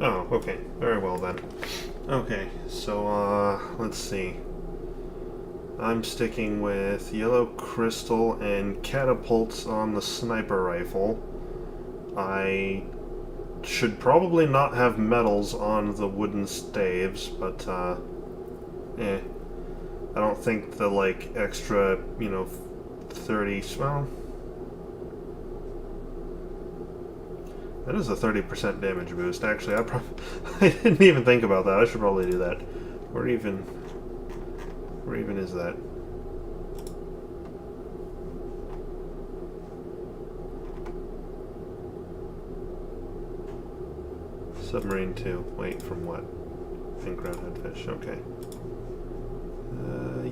Oh, okay. Very well then. Okay, so, let's see. I'm sticking with yellow crystal and catapults on the sniper rifle. I should probably not have metals on the wooden staves, but, eh. I don't think the, like, extra, 30... Well, that is a 30% damage boost. Actually, I didn't even think about that. I should probably do that. Where even... Where even is that? Submarine 2. Wait, from what? Pink roundhead fish. Okay.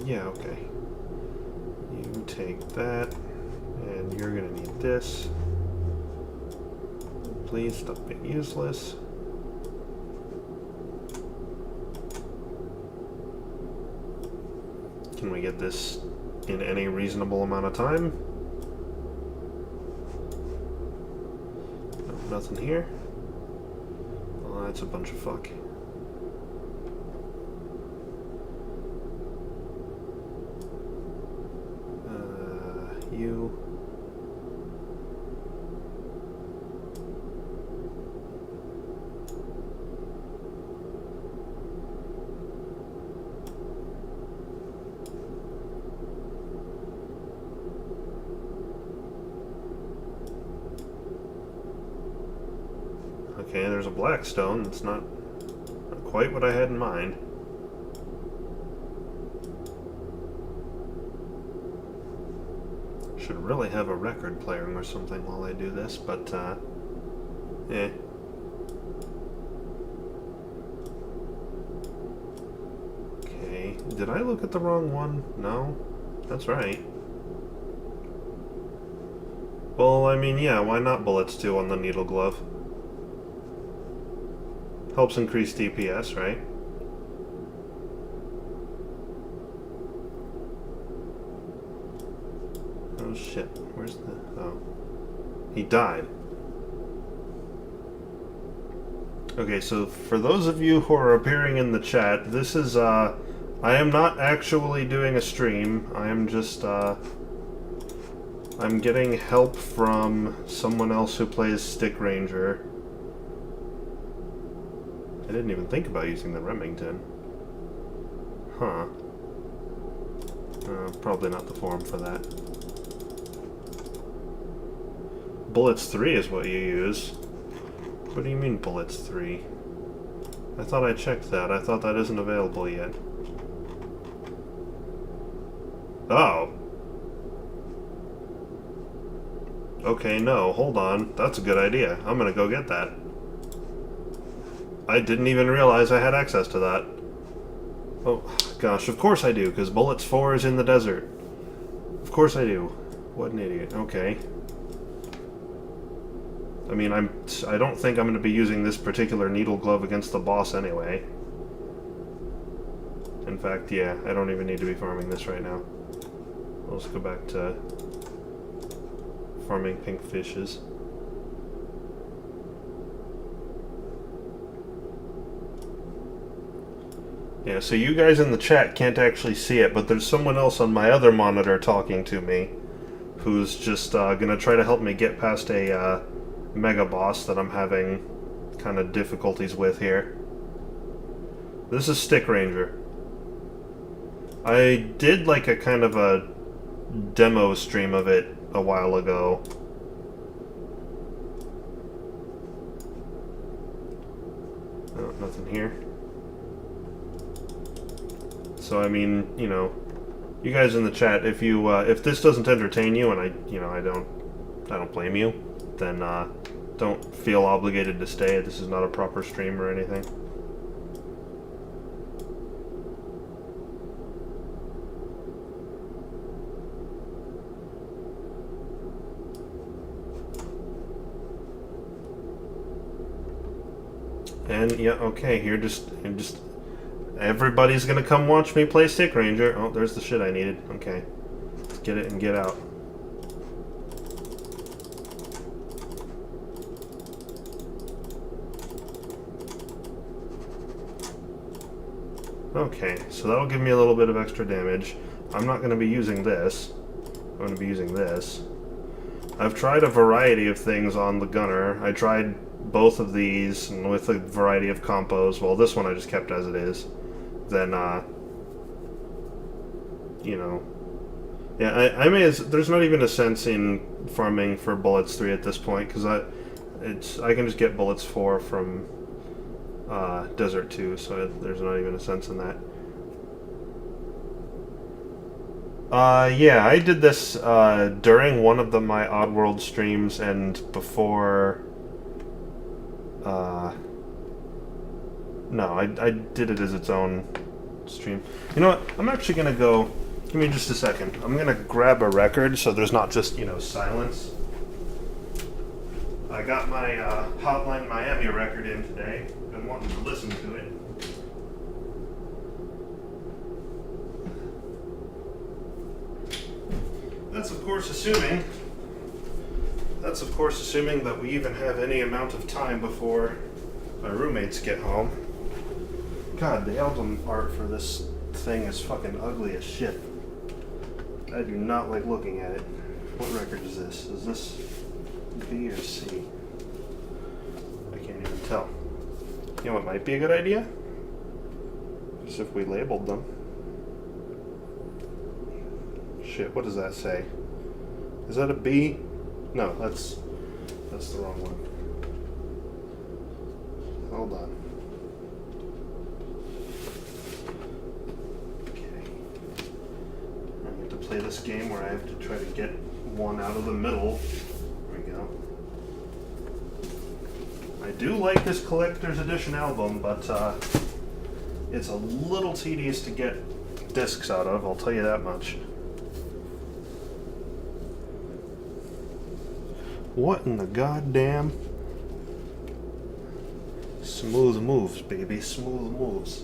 Yeah, okay. You take that, and you're gonna need this. Please stop being useless. Can we get this in any reasonable amount of time? No, nothing here. Well, that's a bunch of fuck. You. Okay, there's a black stone. That's not quite what I had in mind. Should really have a record player or something while I do this, but, eh. Okay, did I look at the wrong one? No? That's right. Well, I mean, yeah, why not bullets too on the needle glove? Helps increase DPS, right? Oh shit, where's the... oh. He died. Okay, so for those of you who are appearing in the chat, this is, I am not actually doing a stream. I am just, I'm getting help from someone else who plays Stick Ranger. I didn't even think about using the Remington. Huh. Probably not the form for that. Bullets 3 is what you use. What do you mean Bullets 3? I thought I checked that. I thought that isn't available yet. Oh. Okay, no, hold on. That's a good idea. I'm gonna go get that. I didn't even realize I had access to that. Oh, gosh, of course I do, because Bullets 4 is in the desert. Of course I do. What an idiot. Okay. I mean, I don't think I'm going to be using this particular needle glove against the boss anyway. In fact, yeah, I don't even need to be farming this right now. I'll just go back to farming pink fishes. Yeah, so you guys in the chat can't actually see it, but there's someone else on my other monitor talking to me who's just gonna try to help me get past a mega boss that I'm having kind of difficulties with here. This is Stick Ranger. I did like a kind of a demo stream of it a while ago. Oh, nothing here. So I mean, you guys in the chat, if you if this doesn't entertain you, and I don't blame you, then don't feel obligated to stay. This is not a proper stream or anything. And yeah, okay, here just everybody's gonna come watch me play Stick Ranger. Oh, there's the shit I needed. Okay, let's get it and get out. Okay, so that'll give me a little bit of extra damage. I'm not going to be using this. I'm going to be using this. I've tried a variety of things on the gunner. I tried both of these and with a variety of compos. Well, this one I just kept as it is. Then, you know... Yeah, I may as... There's not even a sense in farming for bullets 3 at this point, because I can just get bullets 4 from Desert 2, so there's not even a sense in that. Yeah, I did this during one of my Oddworld streams and before... no, I did it as its own stream. You know what? I'm actually gonna go... Give me just a second. I'm gonna grab a record so there's not just, you know, silence. I got my Hotline Miami record in today. Been wanting to listen to it. That's of course assuming that we even have any amount of time before my roommates get home. God, the album art for this thing is fucking ugly as shit. I do not like looking at it. What record is this? Is this B or C? I can't even tell. You know what might be a good idea? Is if we labeled them. Shit, what does that say? Is that a B? No, that's the wrong one. Hold on. Okay. I need to play this game where I have to try to get one out of the middle. There we go. I do like this collector's edition album, but it's a little tedious to get discs out of, I'll tell you that much. What in the goddamn? Smooth moves, baby. Smooth moves.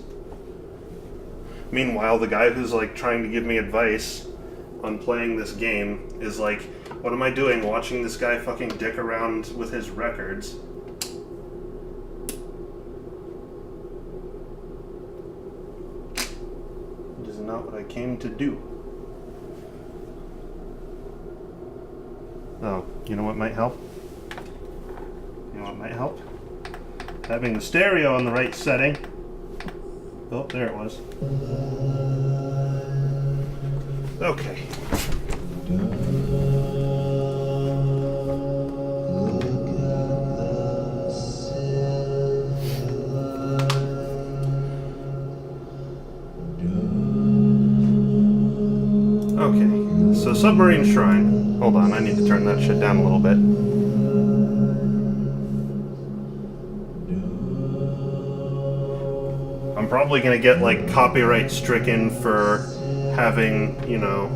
Meanwhile, the guy who's like trying to give me advice on playing this game is like, what am I doing watching this guy fucking dick around with his records? It is not what I came to do. Oh, you know what might help? You know what might help? Having the stereo on the right setting. Oh, there it was. Okay. Okay, so Submarine Shrine. Hold on, I need to turn that shit down a little bit. I'm probably gonna get, like, copyright stricken for having, you know...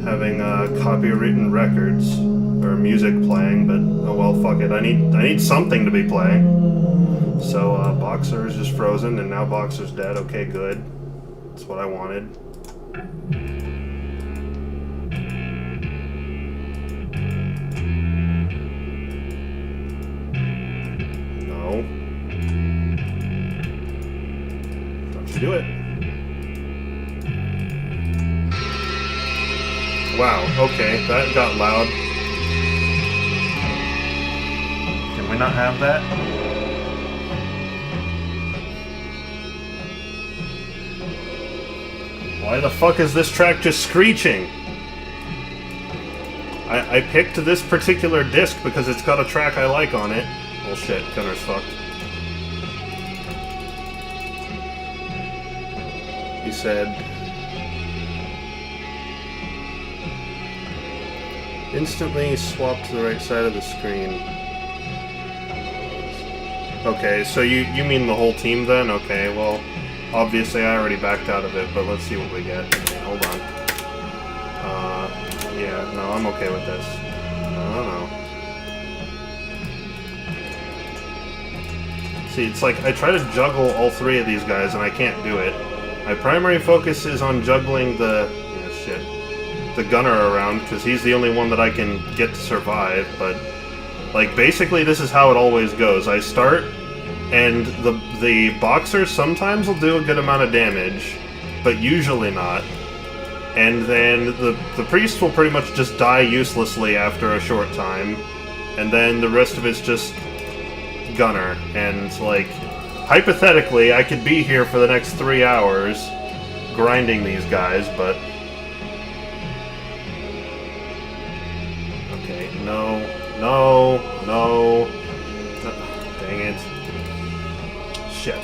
having, copywritten records or music playing, but oh well, fuck it. I need something to be playing. So, Boxer is just frozen, and now Boxer's dead. Okay, good. That's what I wanted. Do it. Wow, okay, that got loud. Can we not have that? Why the fuck is this track just screeching? I picked this particular disc because it's got a track I like on it. Well shit, Gunner's fucked. He said, instantly swap to the right side of the screen. Okay, so you mean the whole team then? Okay, well, obviously I already backed out of it, but let's see what we get. Okay, hold on. Yeah, no, I'm okay with this. No. See, it's like, I try to juggle all three of these guys and I can't do it. My primary focus is on juggling the gunner around, because he's the only one that I can get to survive, but, like, basically this is how it always goes. I start And the boxer sometimes will do a good amount of damage, but usually not. And then the priest will pretty much just die uselessly after a short time, and then the rest of it's just gunner. And, like, hypothetically, I could be here for the next 3 hours grinding these guys, but... Okay, no, no, no... Dang it. Shit.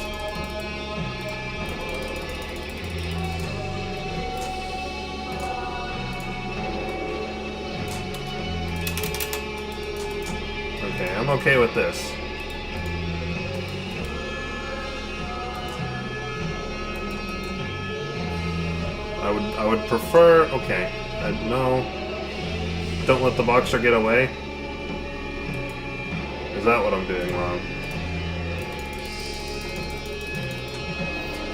Okay, I'm okay with this. I would prefer... Okay. No. Don't let the boxer get away. Is that what I'm doing wrong?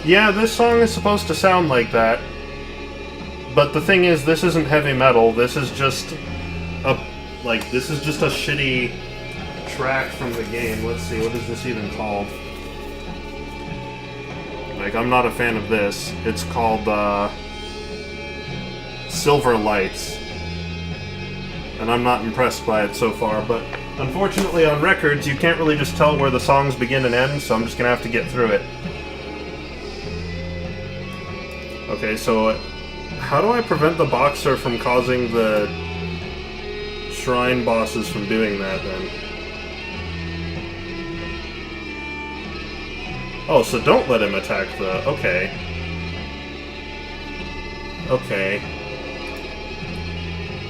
Yeah, this song is supposed to sound like that. But the thing is, this isn't heavy metal. This is just a... Like, this is just a shitty track from the game. Let's see, what is this even called? Like, I'm not a fan of this. It's called, Silver Lights. And I'm not impressed by it so far, but unfortunately on records you can't really just tell where the songs begin and end, so I'm just gonna have to get through it. Okay, so how do I prevent the boxer from causing the shrine bosses from doing that, then? Oh, so don't let him attack the... Okay. Okay.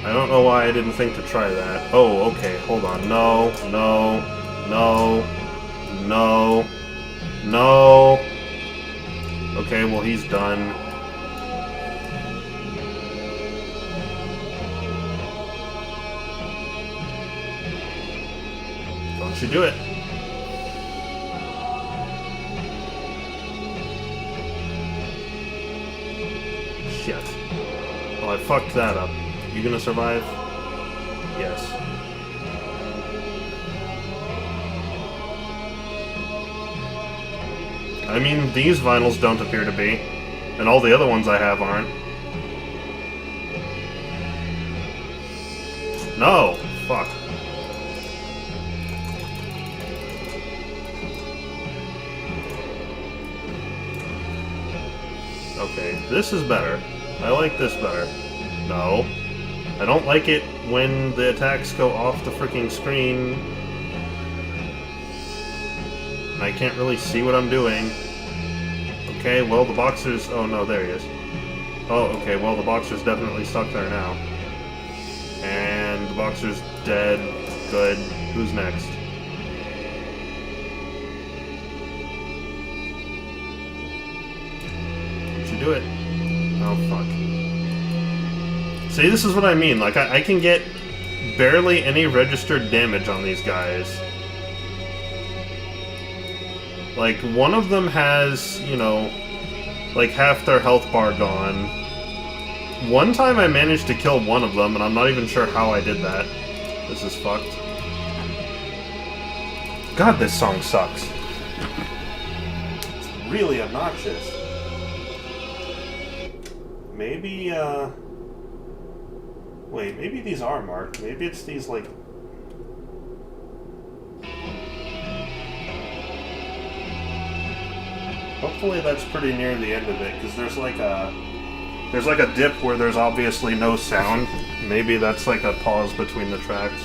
I don't know why I didn't think to try that. Oh, okay, hold on. No, no, no, no, no. Okay, well, he's done. Don't you do it. Shit. Oh, I fucked that up. You gonna survive? Yes. I mean, these vinyls don't appear to be. And all the other ones I have aren't. No! Fuck. Okay, this is better. I like this better. No. I don't like it when the attacks go off the freaking screen. And I can't really see what I'm doing. Okay, well, the boxer's... Oh, no, there he is. Oh, okay, well, the boxer's definitely stuck there now. And the boxer's dead. Good. Who's next? Don't you do it. Oh, fuck. See, this is what I mean. Like, I can get barely any registered damage on these guys. Like, one of them has, you know, like half their health bar gone. One time I managed to kill one of them, and I'm not even sure how I did that. This is fucked. God, this song sucks. It's really obnoxious. Maybe, wait, maybe these are marked. Maybe it's these, like... Hopefully that's pretty near the end of it, because there's like a dip where there's obviously no sound. Maybe that's like a pause between the tracks.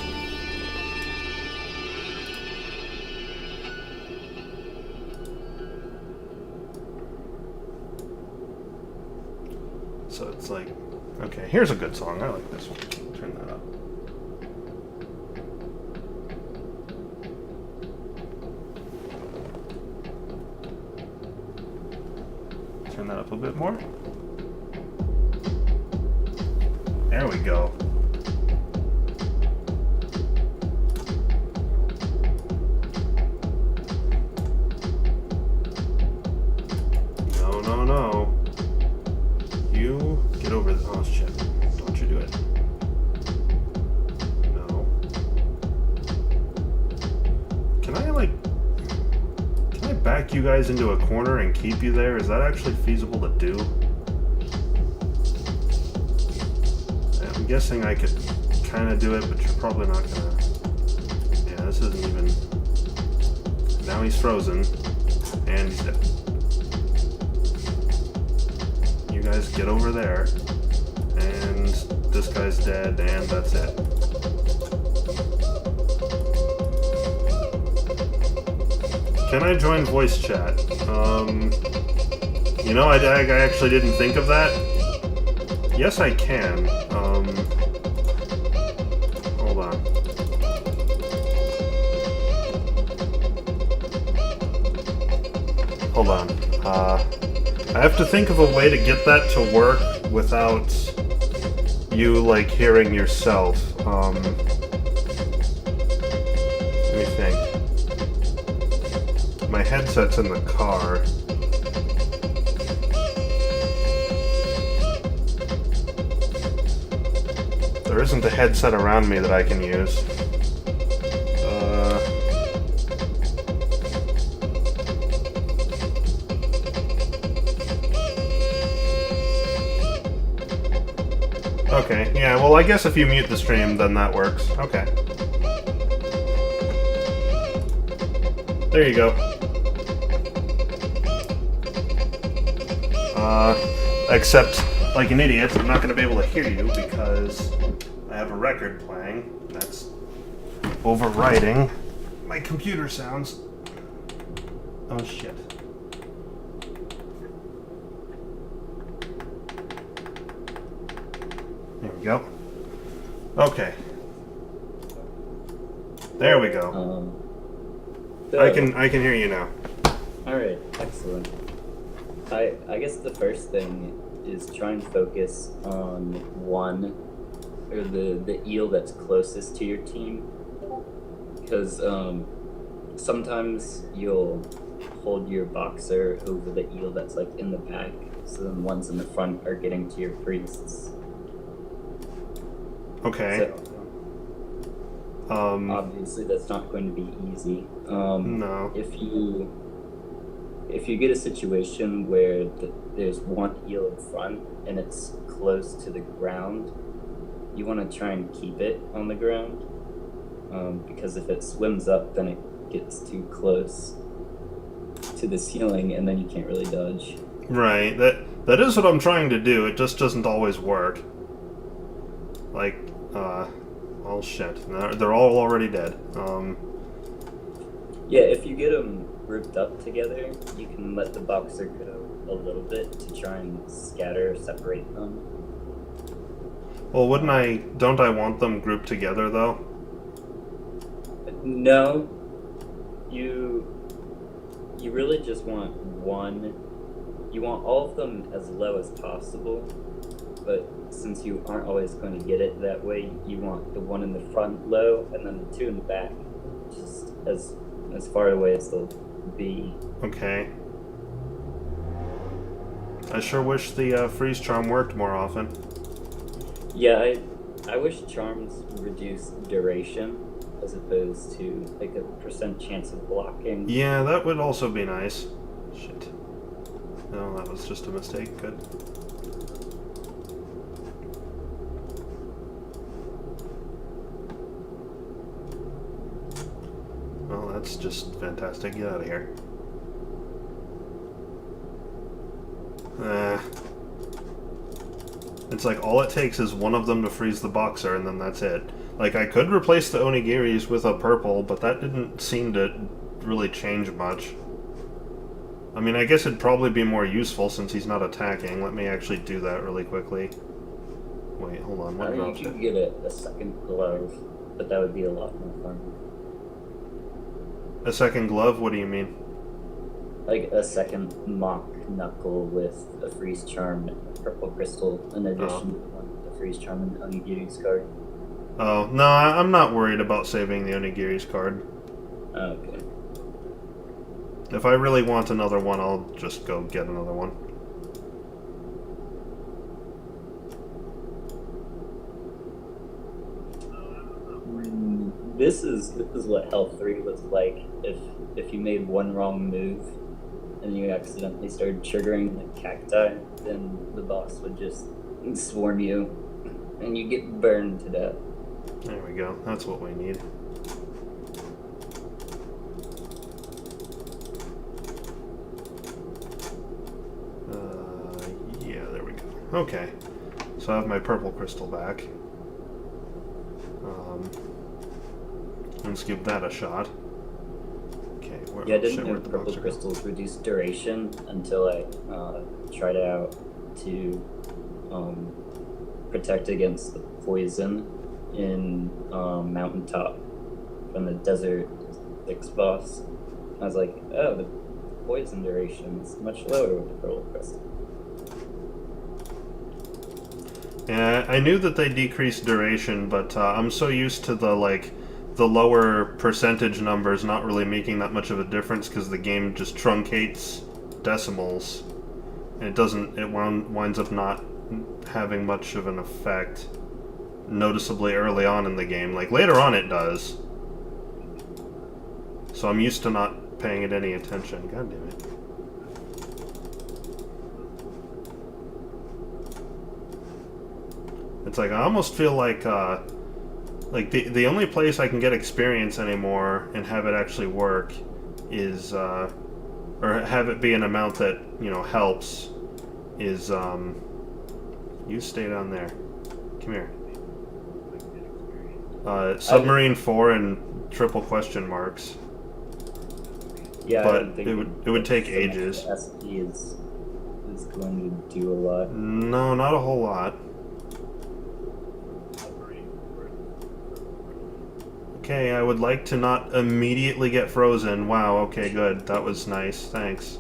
So it's like, okay, here's a good song. I like this one. Turn that up. Turn that up a bit more. There we go. No, no, no. You get over the... Oh, shit. Don't you do it. No. Can I, like... back you guys into a corner and keep you there, is that actually feasible to do? I'm guessing I could kind of do it, but you're probably not gonna... Yeah, this isn't even... Now he's frozen, and he's dead. You guys get over there, and this guy's dead, and that's it. Can I join voice chat? You know, I actually didn't think of that. Yes, I can. Hold on. Hold on. I have to think of a way to get that to work without you, like, hearing yourself. Let me think. My headset's in the car. There isn't a headset around me that I can use. Okay, yeah, well, I guess if you mute the stream, then that works. Okay. There you go. Except, like an idiot, I'm not going to be able to hear you because I have a record playing that's overriding my computer sounds. Oh, shit. There we go. Okay. There we go. I can hear you now. Alright, excellent. I guess the first thing is try and focus on one, or the eel that's closest to your team. Because sometimes you'll hold your boxer over the eel that's like in the back, so then ones in the front are getting to your priests. Okay. So, obviously that's not going to be easy. No. If you get a situation where there's one eel in front and it's close to the ground, you want to try and keep it on the ground, because if it swims up, then it gets too close to the ceiling, and then you can't really dodge. Right. That is what I'm trying to do. It just doesn't always work. Like, oh shit. They're all already dead. Yeah, if you get them grouped up together, you can let the boxer go a little bit to try and scatter, separate them. Well, don't I want them grouped together, though? No. You really just want one. You want all of them as low as possible, but since you aren't always going to get it that way, you want the one in the front low, and then the two in the back just as far away as they'll be. Okay. I sure wish the freeze charm worked more often. Yeah, I wish charms reduced duration as opposed to like a % chance of blocking. Yeah, that would also be nice. Shit. No, that was just a mistake. Good. Well, that's just fantastic. Get out of here. It's like all it takes is one of them to freeze the boxer, and then that's it. Like, I could replace the onigiris with a purple, but that didn't seem to really change much. I mean, I guess it'd probably be more useful since he's not attacking. Let me actually do that really quickly. Wait, hold on. What drops you it? could get a second glove, but that would be a lot more fun. A second glove? What do you mean? Like a second mock knuckle with a freeze charm and a purple crystal in addition to one with a freeze charm and onigiri's card. Oh, no, I'm not worried about saving the onigiri's card. Okay. If I really want another one, I'll just go get another one. This is what Health 3 was like if you made one wrong move and you accidentally started triggering the cacti, then the boss would just swarm you, and you get burned to death. There we go. That's what we need. Yeah, there we go. Okay. So I have my purple crystal back. Let's give that a shot. Okay, Yeah, I didn't know where'd the purple boxer go? crystals reduce duration until I tried out to protect against the poison in Mountaintop from the Desert 6 boss. I was like, oh, the poison duration is much lower with the purple crystal. Yeah, I knew that they decreased duration, but I'm so used to the lower percentage numbers not really making that much of a difference because the game just truncates decimals, and it winds up not having much of an effect noticeably early on in the game. Like later on it does. So I'm used to not paying it any attention. God damn it. It's like I almost feel like the only place I can get experience anymore and have it actually work is or have it be an amount that, you know, helps is you stay down there. Come here. Submarine 4 and triple question marks. Yeah, But I don't think it would take ages. SP is going to do a lot. No, not a whole lot. Okay, I would like to not immediately get frozen. Wow, okay, good. That was nice. Thanks.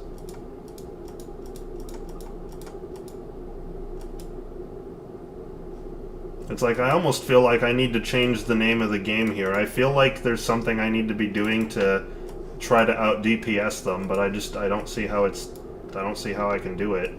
It's like I almost feel like I need to change the name of the game here. I feel like there's something I need to be doing to try to out DPS them, but I don't see how I don't see how I can do it.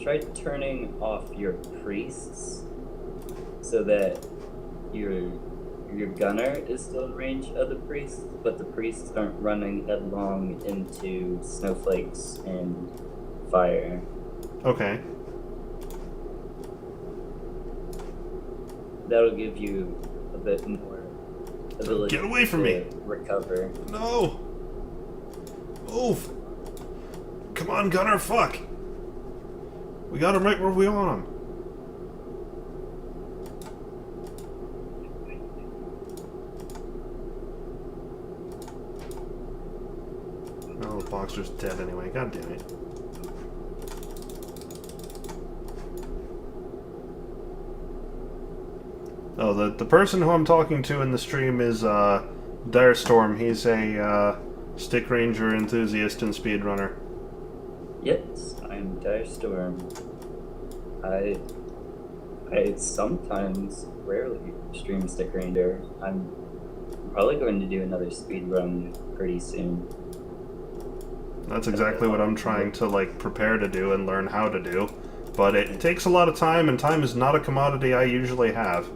Try turning off your priests so that your gunner is still in range of the priests, but the priests aren't running headlong into snowflakes and fire. Okay. That'll give you a bit more ability Get away from to me. recover. No! Move! Come on, Gunner, fuck! We got him right where we want him. Oh, the boxer's dead anyway. God damn it. Oh, the person who I'm talking to in the stream is Direstorm. He's a stick ranger enthusiast and speedrunner. Yes, I'm Direstorm. I sometimes, rarely stream Stick Ranger. I'm probably going to do another speed run pretty soon. That's exactly what I'm trying to prepare to do and learn how to do. But it takes a lot of time, and time is not a commodity I usually have.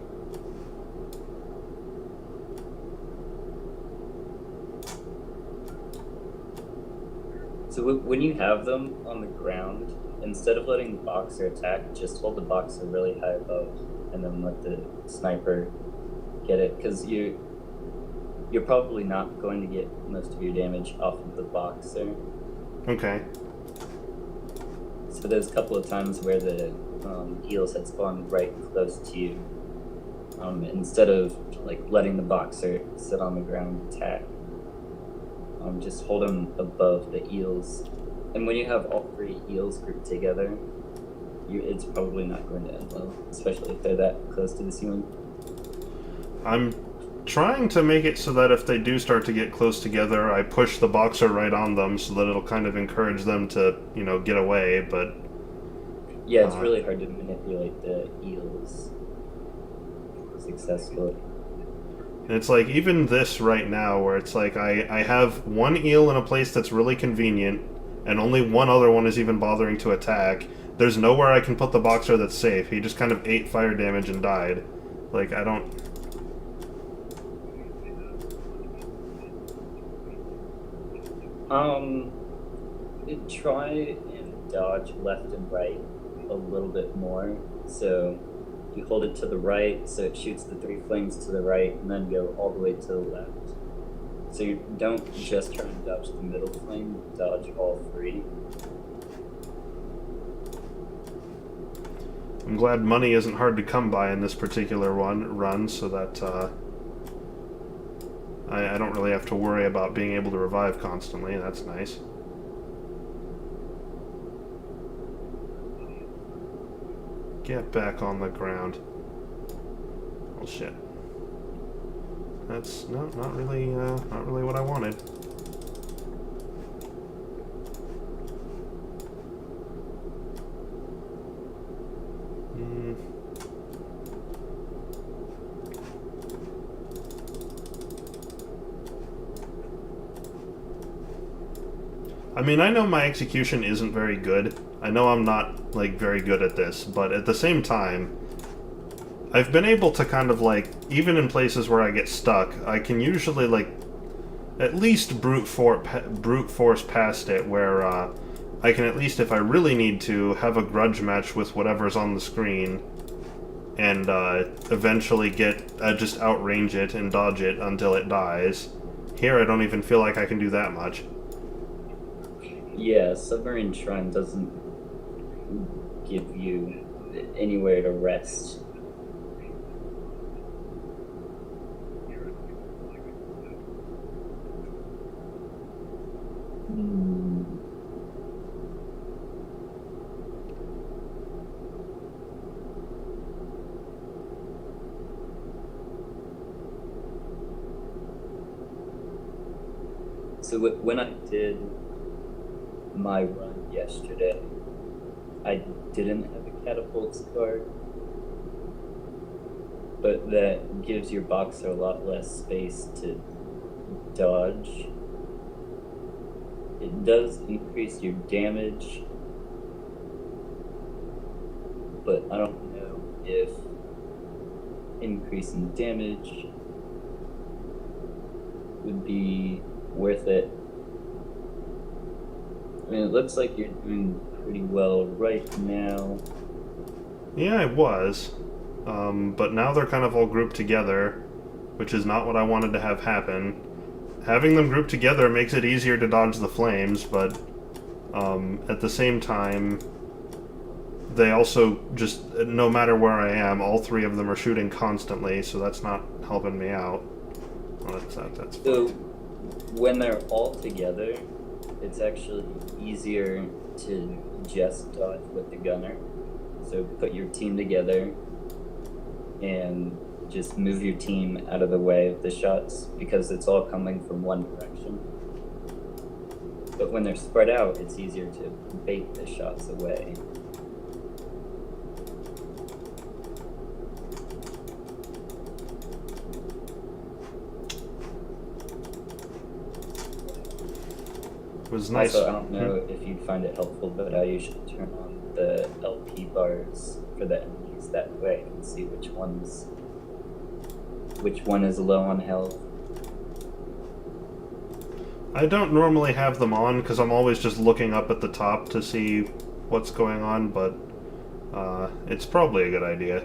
So when you have them on the ground, instead of letting the boxer attack, just hold the boxer really high above, and then let the sniper get it, because you're probably not going to get most of your damage off of the boxer. Okay. So there's a couple of times where the heals had spawned right close to you. Instead of letting the boxer sit on the ground and attack, just hold them above the eels. And when you have all three eels grouped together, it's probably not going to end well, especially if they're that close to the ceiling. I'm trying to make it so that if they do start to get close together, I push the boxer right on them so that it'll kind of encourage them to, get away, but... Yeah, it's really hard to manipulate the eels successfully. It's like, even this right now, where it's like, I have one eel in a place that's really convenient, and only one other one is even bothering to attack. There's nowhere I can put the Boxer that's safe. He just kind of ate fire damage and died. Like, I don't... Try and dodge left and right a little bit more. So you hold it to the right, so it shoots the 3 flames to the right, and then go all the way to the left. So you don't just try and dodge the middle flame, dodge all 3. I'm glad money isn't hard to come by in this particular run, so that I don't really have to worry about being able to revive constantly. That's nice. Get back on the ground. Oh shit. That's not really what I wanted. I mean, I know my execution isn't very good. I know I'm not, like, very good at this, but at the same time, I've been able to kind of, like, even in places where I get stuck, I can usually, like, at least brute force past it, where I can at least, if I really need to, have a grudge match with whatever's on the screen, and eventually just outrange it and dodge it until it dies. Here, I don't even feel like I can do that much. Yeah, Submarine Shrine doesn't give you anywhere to rest. So when I did my run yesterday, I didn't have a catapults card, but that gives your Boxer a lot less space to dodge. It does increase your damage, but I don't know if increasing damage would be worth it. I mean, it looks like you're doing pretty well right now. Yeah, I was. But now they're kind of all grouped together, which is not what I wanted to have happen. Having them grouped together makes it easier to dodge the flames, but at the same time, they also just, no matter where I am, all 3 of them are shooting constantly, so that's not helping me out. Oh, that's so when they're all together, it's actually easier to just dodge with the gunner. So put your team together and just move your team out of the way of the shots, because it's all coming from one direction. But when they're spread out, it's easier to bait the shots away. It was nice. Also, I don't know if you'd find it helpful, but I usually turn on the LP bars for the enemies. That way I can see which one is low on health. I don't normally have them on because I'm always just looking up at the top to see what's going on, but it's probably a good idea.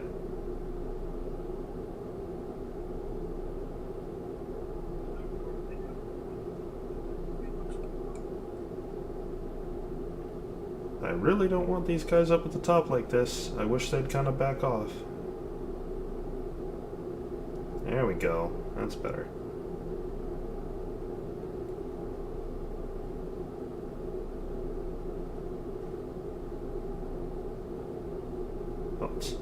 I really don't want these guys up at the top like this. I wish they'd kind of back off. There we go. That's better. Oops.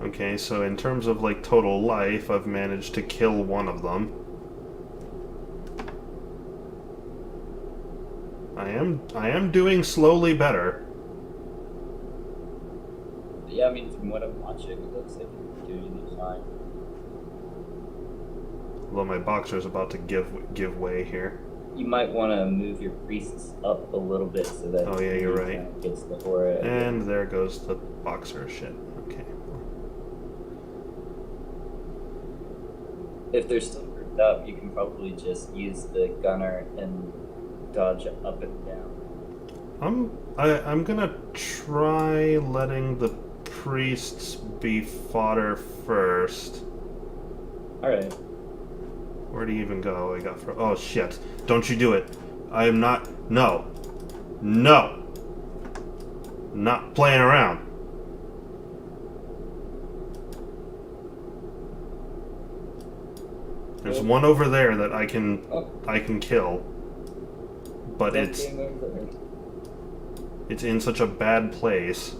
Okay, so in terms of like total life, I've managed to kill one of them. I am doing slowly better. Yeah, I mean, from what I'm watching, it looks like you're doing it fine. Although my boxer's about to give way here. You might want to move your priests up a little bit so that Oh yeah, you're he right. kind of gets the aura. And there goes the boxer shit. Okay. If they're still grouped up, you can probably just use the gunner and dodge up and down. I'm gonna try letting the priests be fodder first. Alright. Where'd he even go? I got oh shit. Don't you do it. I am not. No. No. Not playing around. There's one over there that I can kill. But it's in such a bad place.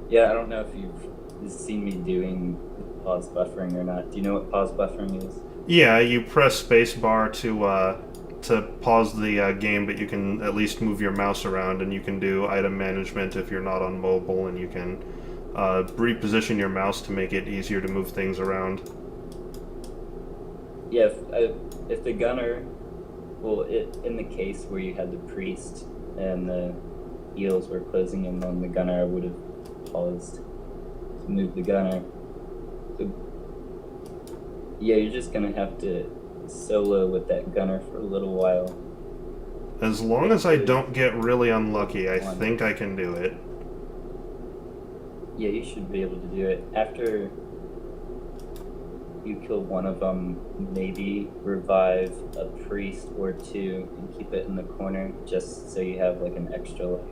Yeah, I don't know if you've seen me doing pause buffering or not. Do you know what pause buffering is? Yeah, you press spacebar to pause the game, but you can at least move your mouse around, and you can do item management if you're not on mobile, and you can reposition your mouse to make it easier to move things around. Yeah, if the gunner, well, in the case where you had the priest and the heals were closing in on the gunner, I would have paused to move the gunner. So, yeah, you're just gonna have to solo with that gunner for a little while. As long as I don't get really unlucky, I think I can do it. Yeah, you should be able to do it. After you kill one of them, maybe revive a priest or two and keep it in the corner just so you have like an extra life.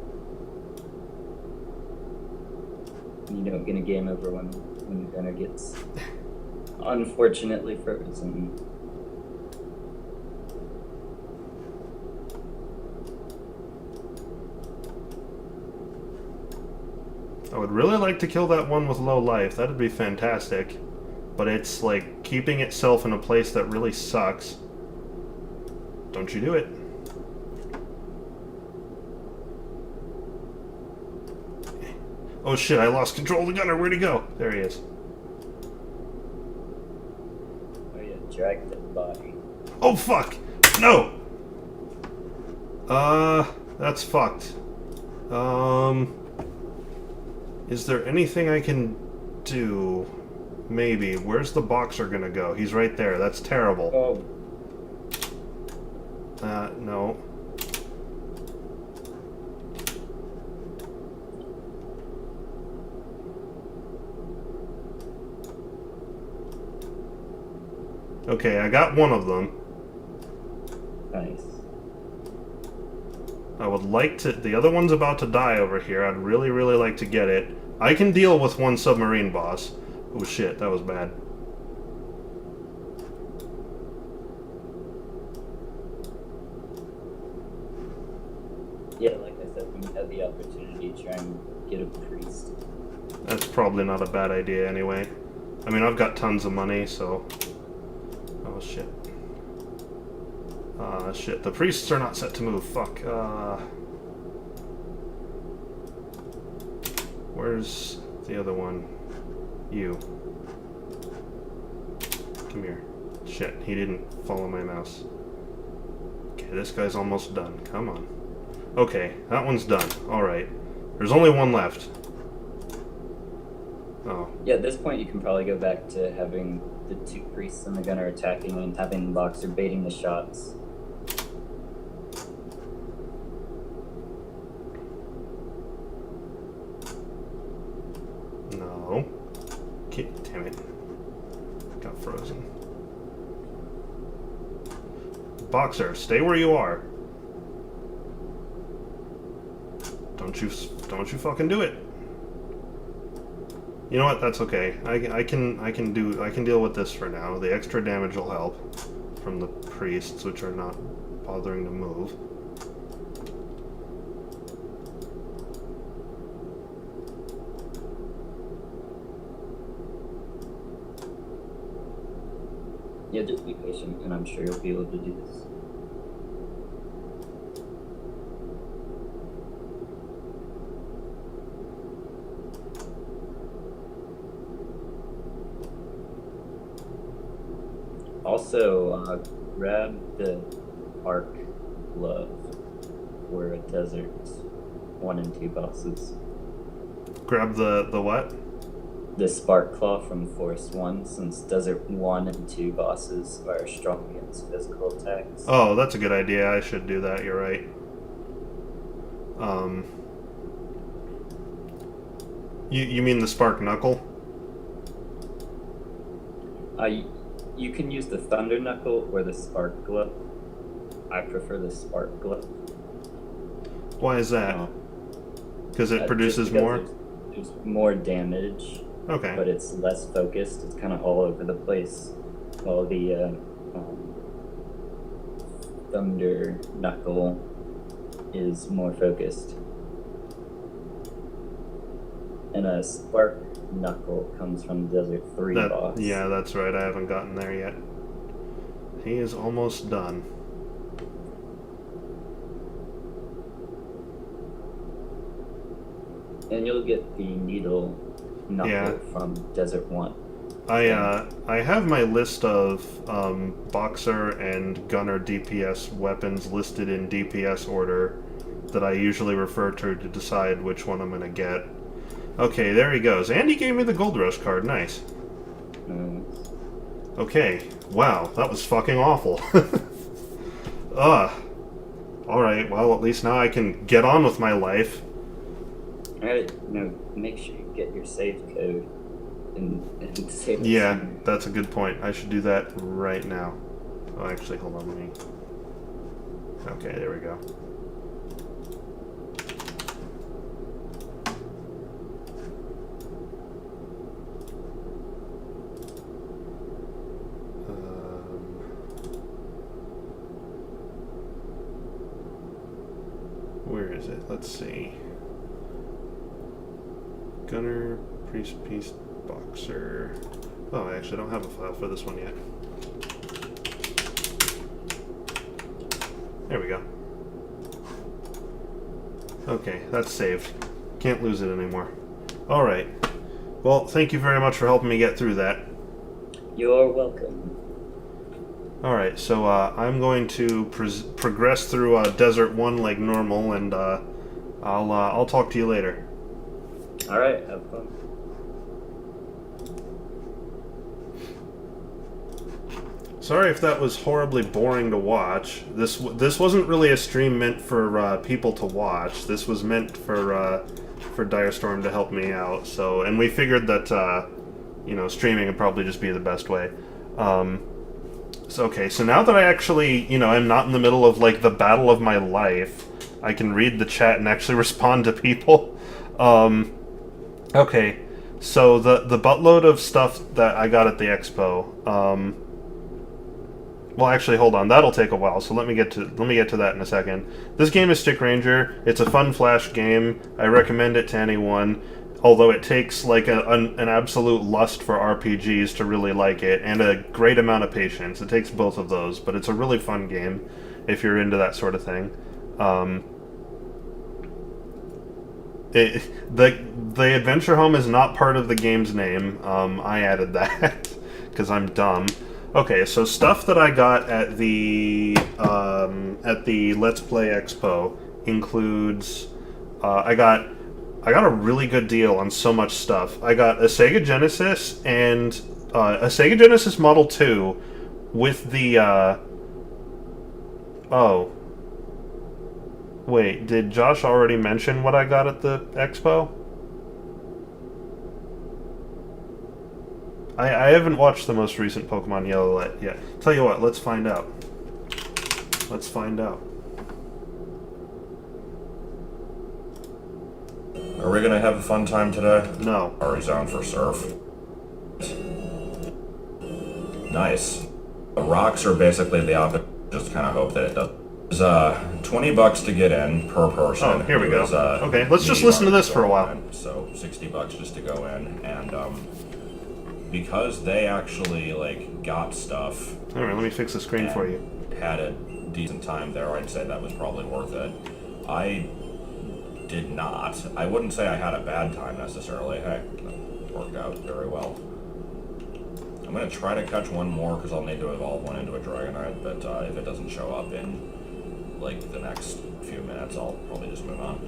You don't get a game over when the gunner gets unfortunately frozen. I would really like to kill that one with low life. That'd be fantastic. But it's like keeping itself in a place that really sucks. Don't you do it. Oh shit, I lost control of the gunner. Where'd he go? There he is. Oh yeah, drag the body. Oh fuck! No! That's fucked. Is there anything I can do? Maybe. Where's the boxer gonna go? He's right there. That's terrible. Oh. No. Okay, I got one of them. Nice. I would like to... The other one's about to die over here. I'd really, really like to get it. I can deal with one submarine boss. Oh shit, that was bad. Yeah, like I said, when you have the opportunity, try and get a priest. That's probably not a bad idea anyway. I mean, I've got tons of money, so... Oh shit. Shit. The priests are not set to move. Fuck. Where's the other one? You. Come here. Shit, he didn't follow my mouse. Okay, this guy's almost done. Come on. Okay, that one's done. Alright. There's only one left. Oh. Yeah, at this point you can probably go back to having the two priests and the gunner attacking and having the boxer baiting the shots. No. Damn it. Got frozen. Boxer, stay where you are. Don't you fucking do it. You know what? That's okay. I can deal with this for now. The extra damage will help from the priests, which are not bothering to move. Yeah, just be patient, and I'm sure you'll be able to do this. Also, grab the arc glove for Desert 1 and 2 bosses. Grab the what? The Spark Claw from Forest 1, since Desert 1 and 2 bosses are strong against physical attacks. Oh, that's a good idea. I should do that. You're right. You mean the Spark Knuckle? You can use the Thunder Knuckle or the Spark Glove. I prefer the Spark Glove. Why is that? Because it produces because more? There's more damage, Okay. but it's less focused. It's kind of all over the place. While the Thunder Knuckle is more focused. And a Spark Knuckle comes from the Desert 3 boss. Yeah, that's right. I haven't gotten there yet. He is almost done. And you'll get the Needle Knuckle from Desert 1. I have my list of Boxer and Gunner DPS weapons listed in DPS order that I usually refer to decide which one I'm going to get. Okay, there he goes. And he gave me the Gold Rush card. Nice. Okay. Wow, that was fucking awful. Alright, well, at least now I can get on with my life. Alright, make sure you get your save code and save it. Yeah, that's a good point. I should do that right now. Oh, actually, hold on, let me... Okay, there we go. Where is it? Let's see. Gunner, Priest, Boxer. Oh, I actually don't have a file for this one yet. There we go. Okay, that's saved. Can't lose it anymore. Alright. Well, thank you very much for helping me get through that. You're welcome. Alright, so I'm going to progress through Desert 1 like normal, and I'll talk to you later. Alright, have fun. Sorry if that was horribly boring to watch. This wasn't really a stream meant for people to watch. This was meant for Direstorm to help me out. So, and we figured that streaming would probably just be the best way. So okay, so now that I actually I'm not in the middle of like the battle of my life, I can read the chat and actually respond to people. Okay, so the buttload of stuff that I got at the expo. Well, actually, hold on. That'll take a while. So let me get to that in a second. This game is Stick Ranger. It's a fun flash game. I recommend it to anyone. Although it takes like an absolute lust for RPGs to really like it, and a great amount of patience. It takes both of those, but it's a really fun game if you're into that sort of thing. The Adventure Home is not part of the game's name. I added that because I'm dumb. Okay, so stuff that I got at the Let's Play Expo includes I got a really good deal on so much stuff. I got a Sega Genesis and a Sega Genesis Model 2 with the oh. Wait, did Josh already mention what I got at the expo? I haven't watched the most recent Pokemon Yellow yet. Tell you what, let's find out. Let's find out. Are we gonna have a fun time today? No. Are we down for surf? Nice. The rocks are basically the opposite. Just kind of hope that it does. There's $20 to get in per person. Oh, here we go. There's, okay, let's just listen to this for a while. So $60 just to go in, and because they actually like got stuff, All right, let me fix the screen for you. had a decent time there, I'd say that was probably worth it. I did not. I wouldn't say I had a bad time necessarily. Hey, that worked out very well. I'm going to try to catch one more because I'll need to evolve one into a Dragonite, but if it doesn't show up in like the next few minutes, I'll probably just move on.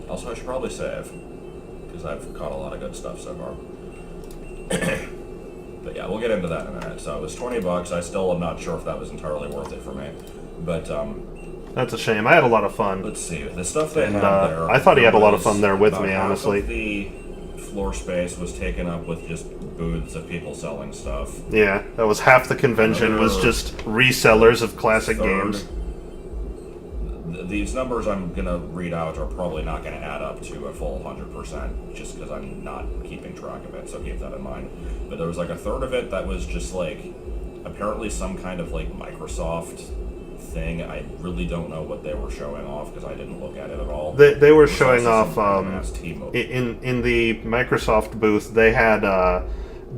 Also, I should probably save because I've caught a lot of good stuff so far. But yeah, we'll get into that in a minute. So it was $20. I still am not sure if that was entirely worth it for me. But That's a shame. I had a lot of fun. let's see. The stuff they And, had there. I thought he had a lot of was fun there with about me, half honestly. Of the floor space was taken up with just booths of people selling stuff. Yeah, that was half the convention was just resellers of classic Third, games. These numbers I'm gonna read out are probably not gonna add up to a full 100%, just because I'm not keeping track of it. So keep that in mind. But there was like a third of it that was just like apparently some kind of like Microsoft thing. I really don't know what they were showing off because I didn't look at it at all. They were There was showing also off some random-ass T-Mobile. in the Microsoft booth. They had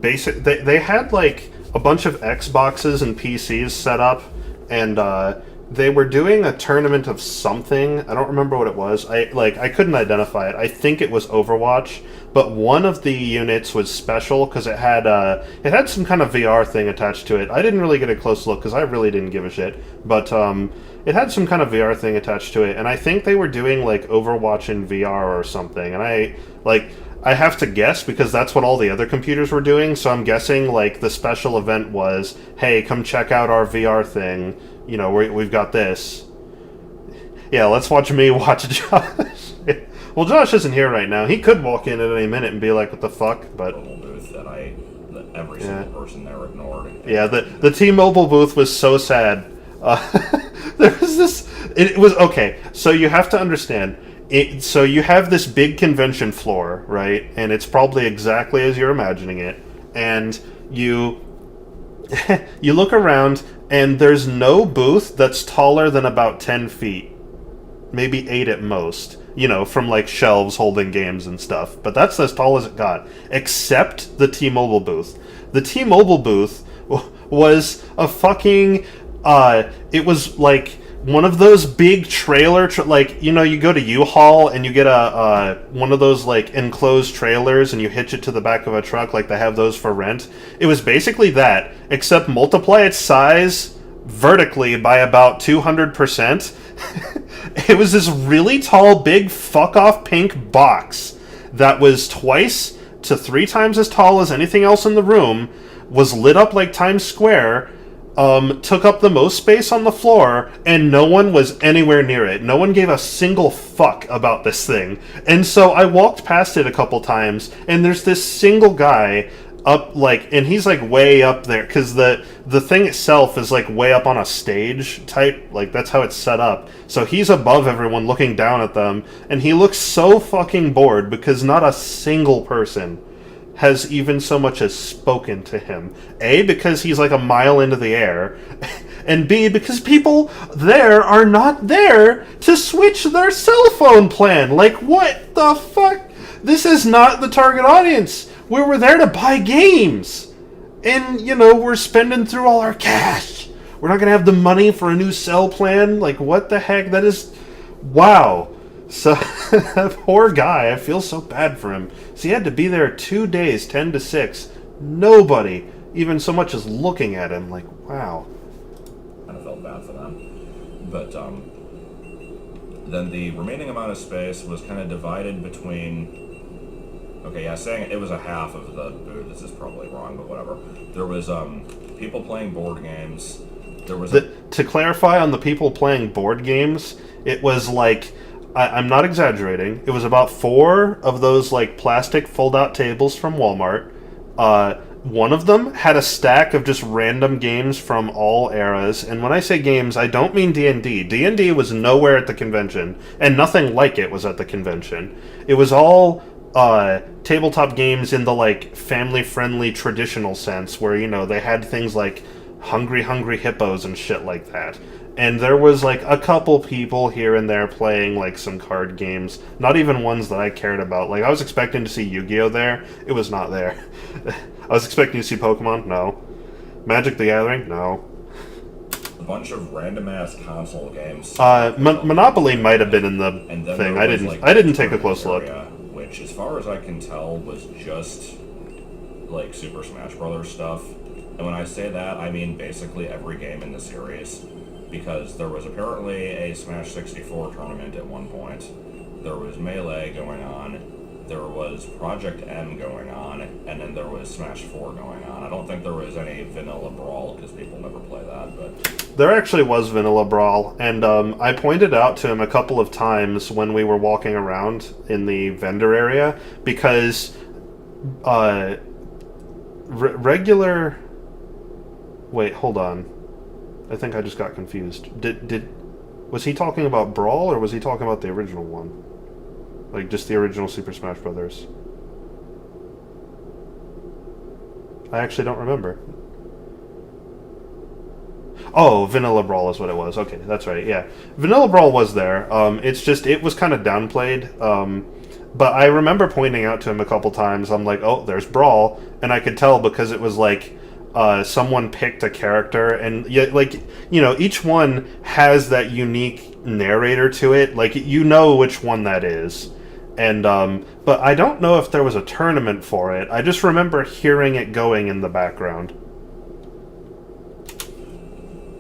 they had like a bunch of Xboxes and PCs set up, and they were doing a tournament of something. I don't remember what it was. I couldn't identify it. I think it was Overwatch, but one of the units was special because it had some kind of VR thing attached to it. I didn't really get a close look because I really didn't give a shit, but it had some kind of VR thing attached to it, and I think they were doing like Overwatch in VR or something. And I have to guess because that's what all the other computers were doing, so I'm guessing like the special event was, hey, come check out our VR thing. You know, we've got this. Yeah, let's watch me watch Josh. Well, Josh isn't here right now. He could walk in at any minute and be like, what the fuck? But Little booth that every single person there ignored. yeah, the T-Mobile booth was so sad. There was this... It was... Okay, so you have to understand... So you have this big convention floor, right? And it's probably exactly as you're imagining it. And you you look around, and there's no booth that's taller than about 10 feet. Maybe 8 at most. You know, from like shelves holding games and stuff. But that's as tall as it got. Except the T-Mobile booth. The T-Mobile booth was a fucking... it was like... one of those big trailer, like, you know, you go to U-Haul and you get one of those, like, enclosed trailers and you hitch it to the back of a truck, like they have those for rent. It was basically that, except multiply its size vertically by about 200%. It was this really tall, big, fuck-off pink box that was twice to 3 times as tall as anything else in the room, was lit up like Times Square, took up the most space on the floor, and no one was anywhere near it. No one gave a single fuck about this thing. And so I walked past it a couple times, and there's this single guy up, like, and he's, like, way up there, because the thing itself is, like, way up on a stage type, like, that's how it's set up. So he's above everyone looking down at them, and he looks so fucking bored, because not a single person has even so much as spoken to him. A, because he's like a mile into the air, and B, because people there are not there to switch their cell phone plan. Like, what the fuck? This is not the target audience. We were there to buy games. And, you know, we're spending through all our cash. We're not gonna have the money for a new cell plan? Like, what the heck? That is... Wow. So, that poor guy, I feel so bad for him. So he had to be there 2 days, 10 to 6. Nobody even so much as looking at him. Like, wow. Kind of felt bad for them. But then the remaining amount of space was kind of divided between... Okay, yeah, saying it was a half of the booth. This is probably wrong, but whatever. There was people playing board games. There was... To clarify on the people playing board games, it was like... I'm not exaggerating. It was about 4 of those like plastic fold-out tables from Walmart. One of them had a stack of just random games from all eras. And when I say games, I don't mean D&D. D&D was nowhere at the convention, and nothing like it was at the convention. It was all tabletop games in the like family-friendly traditional sense, where, you know, they had things like Hungry Hippos and shit like that. and there was like a couple people here and there playing like some card games, not even ones that I cared about. Like I was expecting to see Yu-Gi-Oh there, it was not there. I was expecting to see Pokemon, no. Magic the Gathering, no. A bunch of random ass console games. Monopoly might have been in the And then thing. there I was, didn't. like, I didn't take a close tournament look. area, which, as far as I can tell, was just like Super Smash Brothers stuff. And when I say that, I mean basically every game in the series, because there was apparently a Smash 64 tournament at one point. There was Melee going on. There was Project M going on, and then there was Smash 4 going on. I don't think there was any Vanilla Brawl, because people never play that, but... There actually was Vanilla Brawl, and I pointed out to him a couple of times when we were walking around in the vendor area, because regular... Wait, hold on. I think I just got confused. Was he talking about Brawl, or was he talking about the original one? Like, just the original Super Smash Brothers? I actually don't remember. Oh, Vanilla Brawl is what it was. Okay, that's right, yeah. Vanilla Brawl was there. It's just, it was kind of downplayed. But I remember pointing out to him a couple times, I'm like, oh, there's Brawl. And I could tell because it was like, someone picked a character, and yet, like, you know, each one has that unique narrator to it. Like, you know which one that is. And, but I don't know if there was a tournament for it. I just remember hearing it going in the background.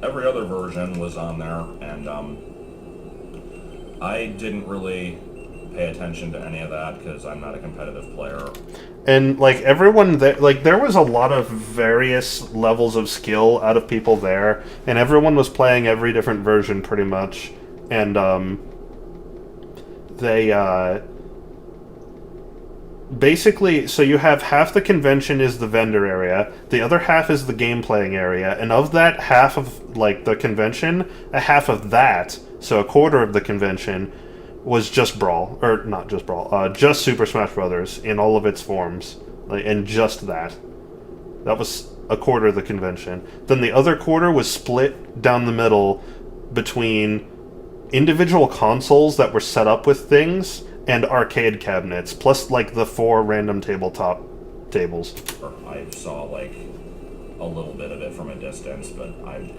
Every other version was on there, and I didn't really pay attention to any of that because I'm not a competitive player. And like everyone that, like, there was a lot of various levels of skill out of people there, and everyone was playing every different version pretty much. And they basically, so you have half the convention is the vendor area, the other half is the game playing area, and of that half of like the convention, a half of that, so a quarter of the convention, was just Brawl, or not just Brawl, just Super Smash Brothers in all of its forms, like, and just that. That was a quarter of the convention. Then the other quarter was split down the middle between individual consoles that were set up with things and arcade cabinets, plus like the 4 random tabletop tables. I saw like a little bit of it from a distance, but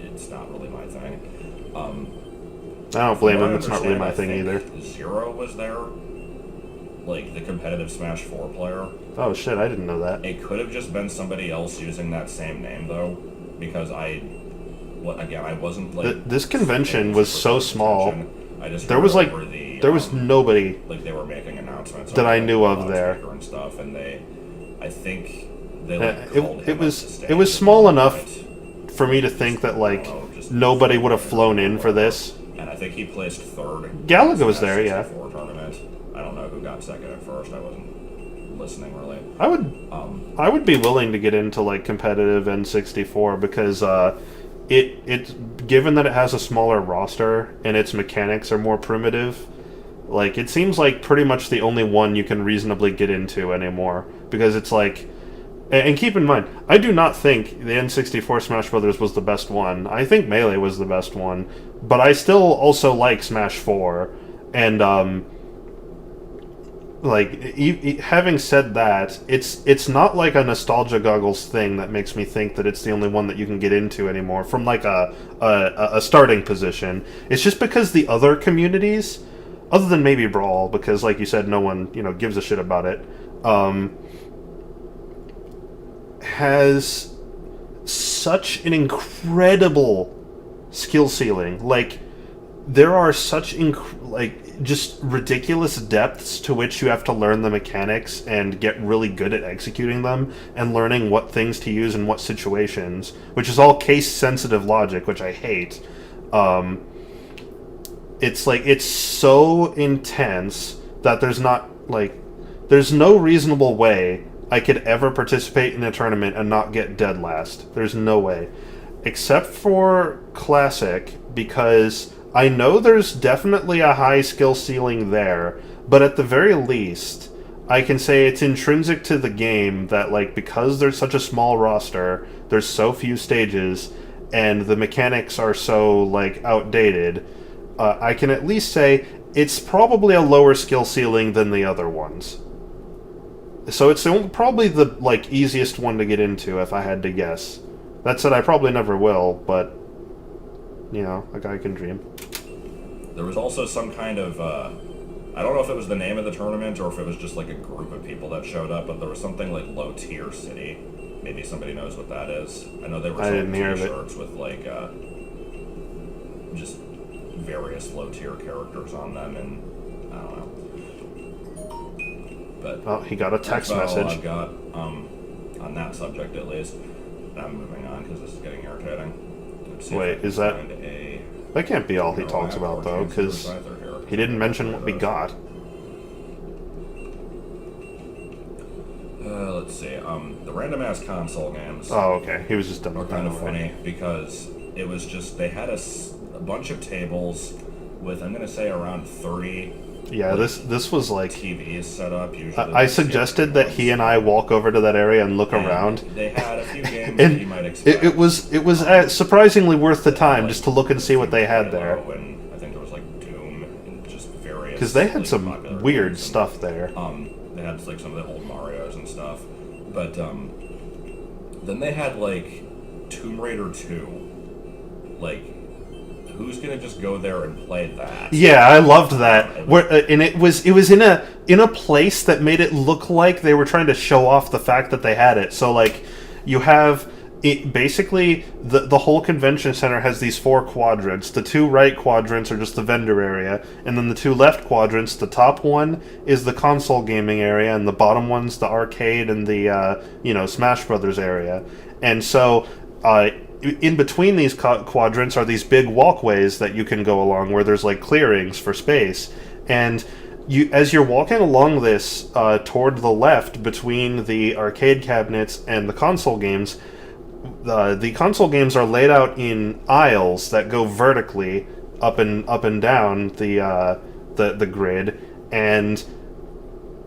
it's not really my thing. I don't blame him, I it's not really my understand, thing I either. think Zero was there, like the competitive Smash 4 player. Oh shit, I didn't know that. It could have just been somebody else using that same name though, because I wasn't like... This convention was so small. I just There was like, there was um, nobody like they were making announcements that on, I like, knew of loudspeaker there. and stuff, and I think they like called it him up to was stage it was at small one enough point. for me to think that like I don't know, just- nobody would have flown in for this. And I think he placed third. Galaga in was the there, yeah. 64 tournament. I don't know who got second at first. I wasn't listening really. I would be willing to get into like competitive N64 because it's given that it has a smaller roster and its mechanics are more primitive. Like, it seems like pretty much the only one you can reasonably get into anymore, because it's like, and keep in mind, I do not think the N64 Smash Brothers was the best one. I think Melee was the best one, but I still also like Smash 4, and like, having said that, it's not like a nostalgia goggles thing that makes me think that it's the only one that you can get into anymore from like a starting position. It's just because the other communities, other than maybe Brawl, because like you said, no one, you know, gives a shit about it, has such an incredible skill ceiling. Like, there are such just ridiculous depths to which you have to learn the mechanics and get really good at executing them and learning what things to use in what situations, which is all case-sensitive logic, which I hate. It's like, it's so intense that there's no reasonable way I could ever participate in a tournament and not get dead last. There's no way. Except for Classic, because I know there's definitely a high skill ceiling there, but at the very least, I can say it's intrinsic to the game that, like, because there's such a small roster, there's so few stages, and the mechanics are so like outdated, I can at least say it's probably a lower skill ceiling than the other ones. So it's probably the like easiest one to get into if I had to guess. That said, I probably never will, but you know, a guy can dream. There was also some kind of, I don't know if it was the name of the tournament or if it was just like a group of people that showed up, but there was something like Low Tier City. Maybe somebody knows what that is. I know they were selling t-shirts with like, just various low tier characters on them, and I don't know. But oh, he got a text that's about all message. I've got on that subject at least. I'm moving on because this is getting irritating. Let's see if I Wait, can is that... find a... That can't be all he No, I talks have about, more though, transfers because either here. he didn't mention what we got. Let's see. The random ass console games Oh, okay. He was just done are with kind that of one. funny because it was just they had a bunch of tables with, I'm gonna say, around 30 Yeah, this was like... TVs set up. Usually, I suggested that he and I walk over to that area and look And around. They had a few games And that you might expect. it was surprisingly worth the time just to look and see what they had there. And I think there was like Doom and just various. Because they had like, some popular weird games and, stuff there. They had like some of the old Mario's and stuff, but then they had like Tomb Raider 2. Like, who's gonna just go there and play that? Yeah, I loved that. And it was in a place that made it look like they were trying to show off the fact that they had it. So like, you have it basically the whole convention center has these 4 quadrants. The 2 right quadrants are just the vendor area, and then the 2 left quadrants. The top one is the console gaming area, and the bottom one's the arcade and the Smash Brothers area. And so in between these quadrants are these big walkways that you can go along where there's like clearings for space. And as you're walking along this toward the left between the arcade cabinets and the console games, the console games are laid out in aisles that go vertically up and down the grid, and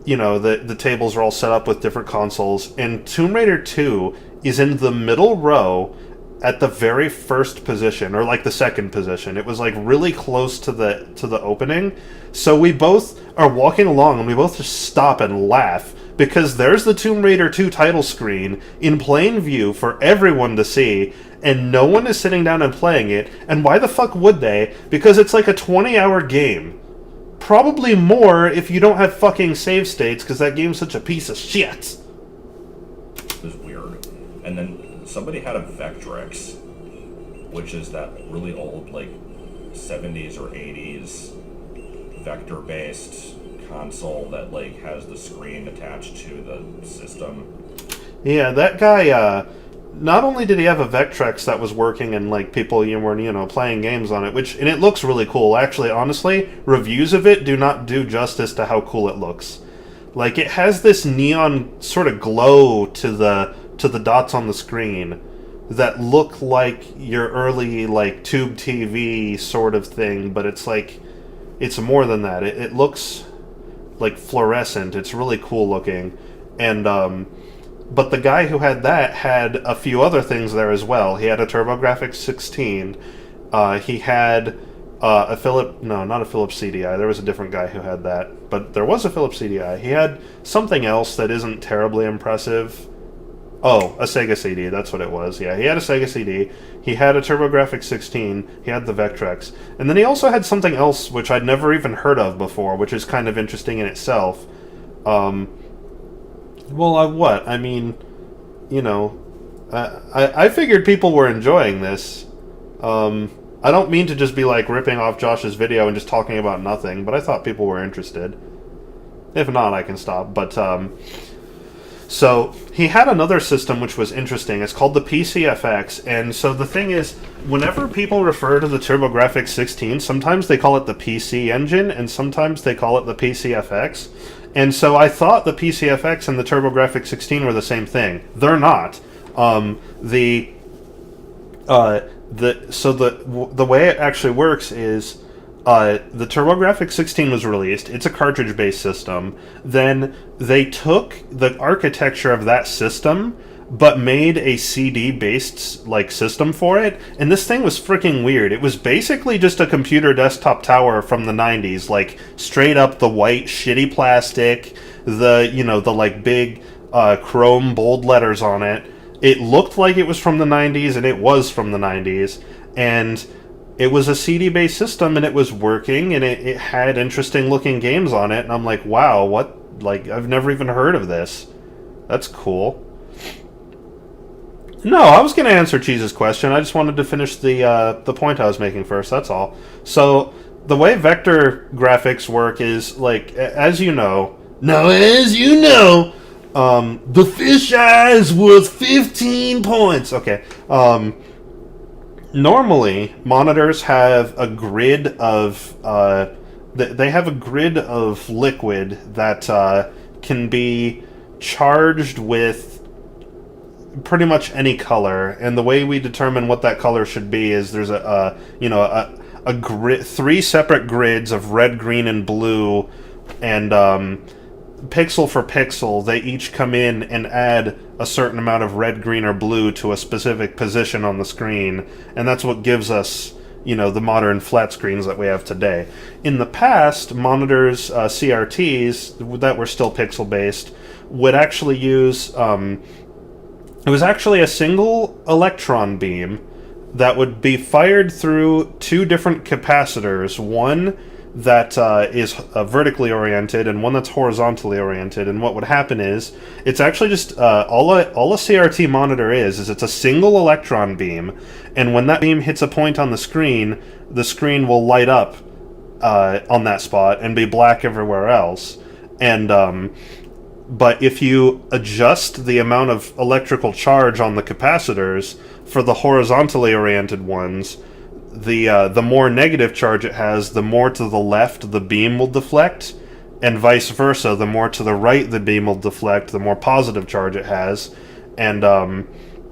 the tables are all set up with different consoles. And Tomb Raider 2 is in the middle row at the very first position, or like the second position. It was like really close to the opening. So we both are walking along and we both just stop and laugh because there's the Tomb Raider 2 title screen in plain view for everyone to see, and no one is sitting down and playing it. And why the fuck would they? Because it's like a 20-hour game. Probably more if you don't have fucking save states, because that game's such a piece of shit. It was weird. And then somebody had a Vectrex, which is that really old, like, 70s or 80s vector-based console that, like, has the screen attached to the system. Yeah, that guy, not only did he have a Vectrex that was working and, like, people were, playing games on it, and it looks really cool. Actually, honestly, reviews of it do not do justice to how cool it looks. Like, it has this neon sort of glow to the dots on the screen that look like your early, like, tube TV sort of thing, but it's like, it's more than that. It looks like fluorescent. It's really cool looking. And, but the guy who had that had a few other things there as well. He had a TurboGrafx 16. He had not a Philips CDI. There was a different guy who had that. But there was a Philips CDI. He had something else that isn't terribly impressive. Oh, a Sega CD, that's what it was. Yeah, he had a Sega CD. He had a TurboGrafx 16. He had the Vectrex. And then he also had something else which I'd never even heard of before, which is kind of interesting in itself. I figured people were enjoying this. I don't mean to just be like ripping off Josh's video and just talking about nothing, but I thought people were interested. If not, I can stop. But, so he had another system which was interesting. It's called the PCFX, and so the thing is, whenever people refer to the TurboGrafx 16, sometimes they call it the PC Engine, and sometimes they call it the PCFX. And so I thought the PCFX and the TurboGrafx 16 were the same thing. They're not. The way it actually works is the TurboGrafx 16 was released. It's a cartridge-based system. Then they took the architecture of that system, but made a CD-based like system for it, and this thing was freaking weird. It was basically just a computer desktop tower from the 90s, like straight up the white shitty plastic, the like big chrome bold letters on it. It looked like it was from the 90s, and it was from the 90s, and it was a CD-based system, and it was working, and it had interesting looking games on it, and I'm like, wow, what, like, I've never even heard of this. That's cool. No, I was going to answer Cheese's question. I just wanted to finish the point I was making first. That's all. So the way vector graphics work is like, as you know. Now, as you know, the fisheye is worth 15 points. Okay. Normally, monitors have a grid of they have a grid of liquid that can be charged with pretty much any color, and the way we determine what that color should be is there's a grid, 3 separate grids of red, green, and blue, and pixel for pixel, they each come in and add a certain amount of red, green, or blue to a specific position on the screen, and that's what gives us, the modern flat screens that we have today. In the past, monitors, CRTs, that were still pixel-based, would actually use... it was actually a single electron beam that would be fired through 2 different capacitors, one that is vertically oriented and one that's horizontally oriented. And what would happen is, it's actually just all a CRT monitor is it's a single electron beam, and when that beam hits a point on the screen will light up on that spot and be black everywhere else. And but if you adjust the amount of electrical charge on the capacitors for the horizontally oriented ones, the more negative charge it has, the more to the left the beam will deflect, and vice versa. The more to the right the beam will deflect, the more positive charge it has, and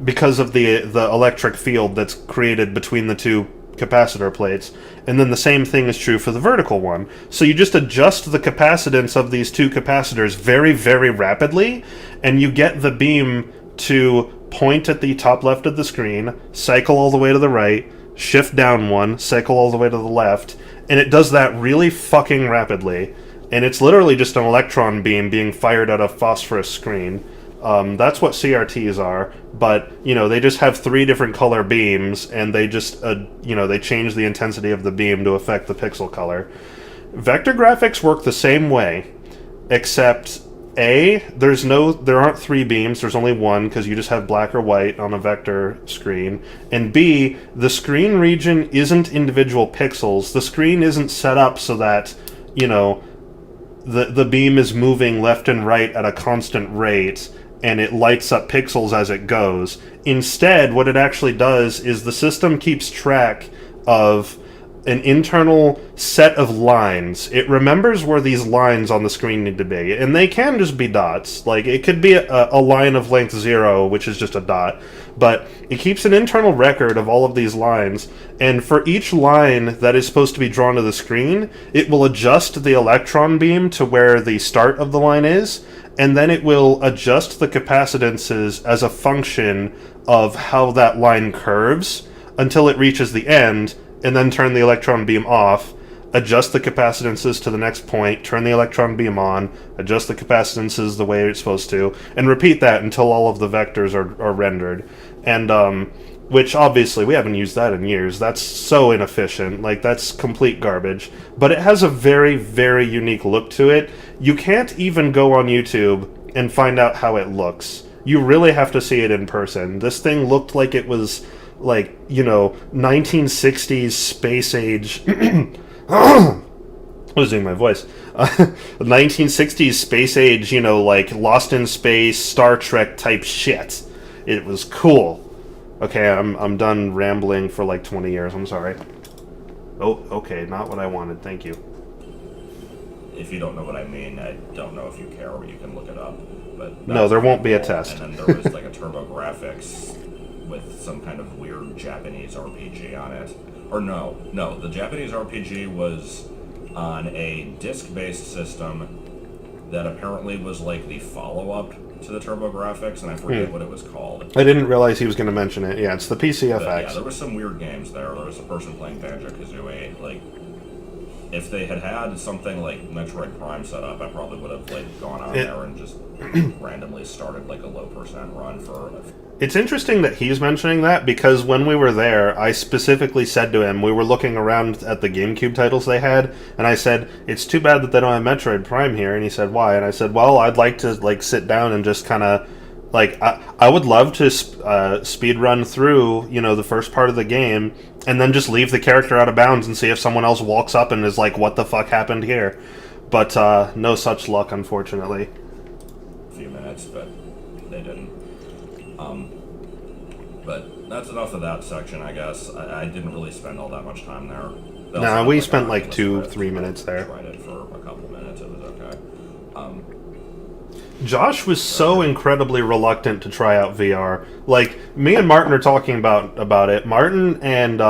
because of the electric field that's created between the 2 capacitor plates. And then the same thing is true for the vertical one. So you just adjust the capacitance of these 2 capacitors very, very rapidly, and you get the beam to point at the top left of the screen, cycle all the way to the right, shift down 1, cycle all the way to the left, and it does that really fucking rapidly. And it's literally just an electron beam being fired at a phosphorus screen. That's what CRTs are, but, they just have 3 different color beams, and they just, they change the intensity of the beam to affect the pixel color. Vector graphics work the same way, except, A, there aren't 3 beams, there's only 1, because you just have black or white on a vector screen, and B, the screen region isn't individual pixels. The screen isn't set up so that, the beam is moving left and right at a constant rate, and it lights up pixels as it goes. Instead, what it actually does is the system keeps track of an internal set of lines. It remembers where these lines on the screen need to be, and they can just be dots. Like, it could be a line of length 0, which is just a dot, but it keeps an internal record of all of these lines, and for each line that is supposed to be drawn to the screen, it will adjust the electron beam to where the start of the line is, and then it will adjust the capacitances as a function of how that line curves until it reaches the end, and then turn the electron beam off, adjust the capacitances to the next point, turn the electron beam on, adjust the capacitances the way it's supposed to, and repeat that until all of the vectors are rendered. And, which obviously we haven't used that in years. That's so inefficient. Like, that's complete garbage. But it has a very, very unique look to it. You can't even go on YouTube and find out how it looks. You really have to see it in person. This thing looked like it was, like, 1960s space age... losing my voice. 1960s space age, like Lost in Space, Star Trek type shit. It was cool. Okay, I'm done rambling for like 20 years. I'm sorry. Oh, okay, not what I wanted. Thank you. If you don't know what I mean, I don't know if you care, or you can look it up. But no, there won't be a test. And then there was like a TurboGrafx with some kind of weird Japanese RPG on it. Or no, the Japanese RPG was on a disc-based system that apparently was like the follow-up to the TurboGrafx, and I forget what it was called. I didn't realize he was going to mention it. Yeah, it's the PCFX. But, yeah, there was some weird games there. There was a person playing Banjo-Kazooie. Like, if they had something like Metroid Prime set up, I probably would have like gone out there and just randomly started like a low percent run for. It's interesting that he's mentioning that, because when we were there, I specifically said to him, we were looking around at the GameCube titles they had, and I said, it's too bad that they don't have Metroid Prime here, and he said, why? And I said, well, I'd like to like sit down and just kind of, like, I would love to speed run through, you know, the first part of the game, and then just leave the character out of bounds and see if someone else walks up and is like, what the fuck happened here? But no such luck, unfortunately. A few minutes, but they didn't. But that's enough of that section, I guess. I didn't really spend all that much time there. Nah, we spent like 2-3 minutes there. Tried it for a couple minutes. It was okay. Josh was so incredibly reluctant to try out VR. Like, me and Martin are talking about it. Martin and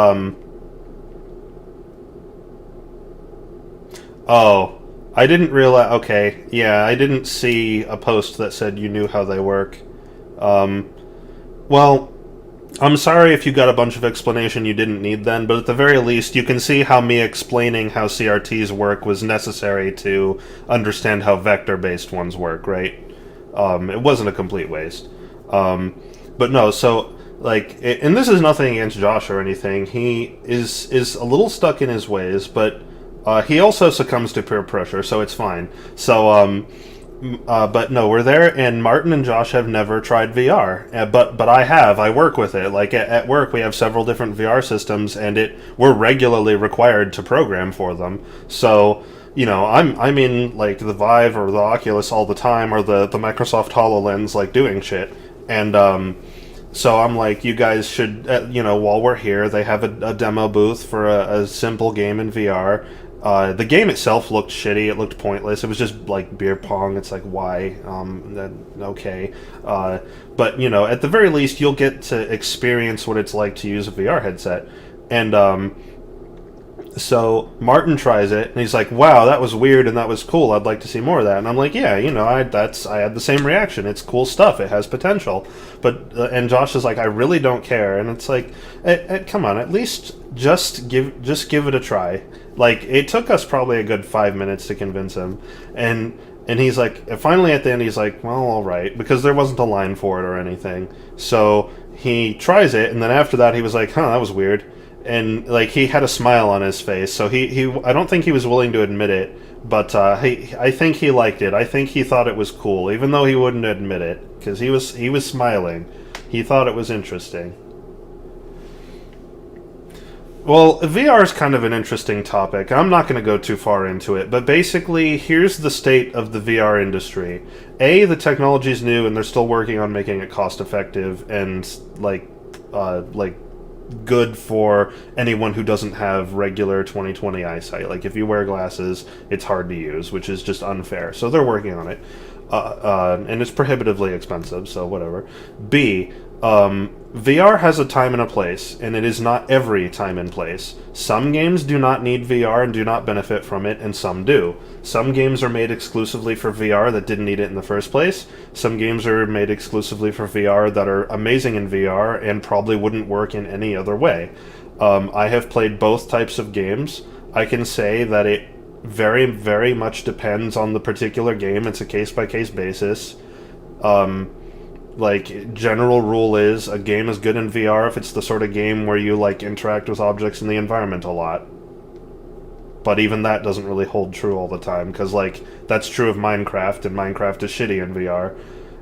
oh, I didn't realize. Okay, yeah, I didn't see a post that said you knew how they work. Well, I'm sorry if you got a bunch of explanation you didn't need then, but at the very least, you can see how me explaining how CRTs work was necessary to understand how vector-based ones work, right? It wasn't a complete waste. But no, so, like, and this is nothing against Josh or anything, he is a little stuck in his ways, but he also succumbs to peer pressure, so it's fine. So, but no, we're there, and Martin and Josh have never tried VR. But I have. I work with it. Like, at work, we have several different VR systems, and we're regularly required to program for them. So, you know, I'm in, like, the Vive or the Oculus all the time, or the Microsoft HoloLens, like, doing shit. And, so I'm like, you guys should, you know, while we're here, they have a demo booth for a simple game in VR. The game itself looked shitty. It looked pointless. It was just like beer pong. It's like, why? Okay. But, you know, at the very least, you'll get to experience what it's like to use a VR headset. And so Martin tries it, and he's like, wow, that was weird and that was cool. I'd like to see more of that. And I'm like, yeah, you know, I had the same reaction. It's cool stuff. It has potential. But and Josh is like, I really don't care. And it's like, come on, at least just give it a try. Like, it took us probably a good 5 minutes to convince him, and he's like, finally at the end, he's like, well, all right, because there wasn't a line for it or anything. So he tries it, and then after that, he was like, huh, that was weird, and like he had a smile on his face. So he I don't think he was willing to admit it, but I think he liked it. I think he thought it was cool, even though he wouldn't admit it, because he was smiling. He thought it was interesting. Well, VR is kind of an interesting topic. I'm not going to go too far into it, but basically, here's the state of the VR industry. A, the technology is new, and they're still working on making it cost-effective and, like, good for anyone who doesn't have regular 20/20 eyesight. Like, if you wear glasses, it's hard to use, which is just unfair. So they're working on it. And it's prohibitively expensive, so whatever. B, VR has a time and a place, and it is not every time and place. Some games do not need VR and do not benefit from it, and some do. Some games are made exclusively for VR that didn't need it in the first place. Some games are made exclusively for VR that are amazing in VR and probably wouldn't work in any other way. I have played both types of games. I can say that it very, very much depends on the particular game. It's a case-by-case basis. Like, general rule is a game is good in VR if it's the sort of game where you, like, interact with objects in the environment a lot. But even that doesn't really hold true all the time, because, like, that's true of Minecraft, and Minecraft is shitty in VR,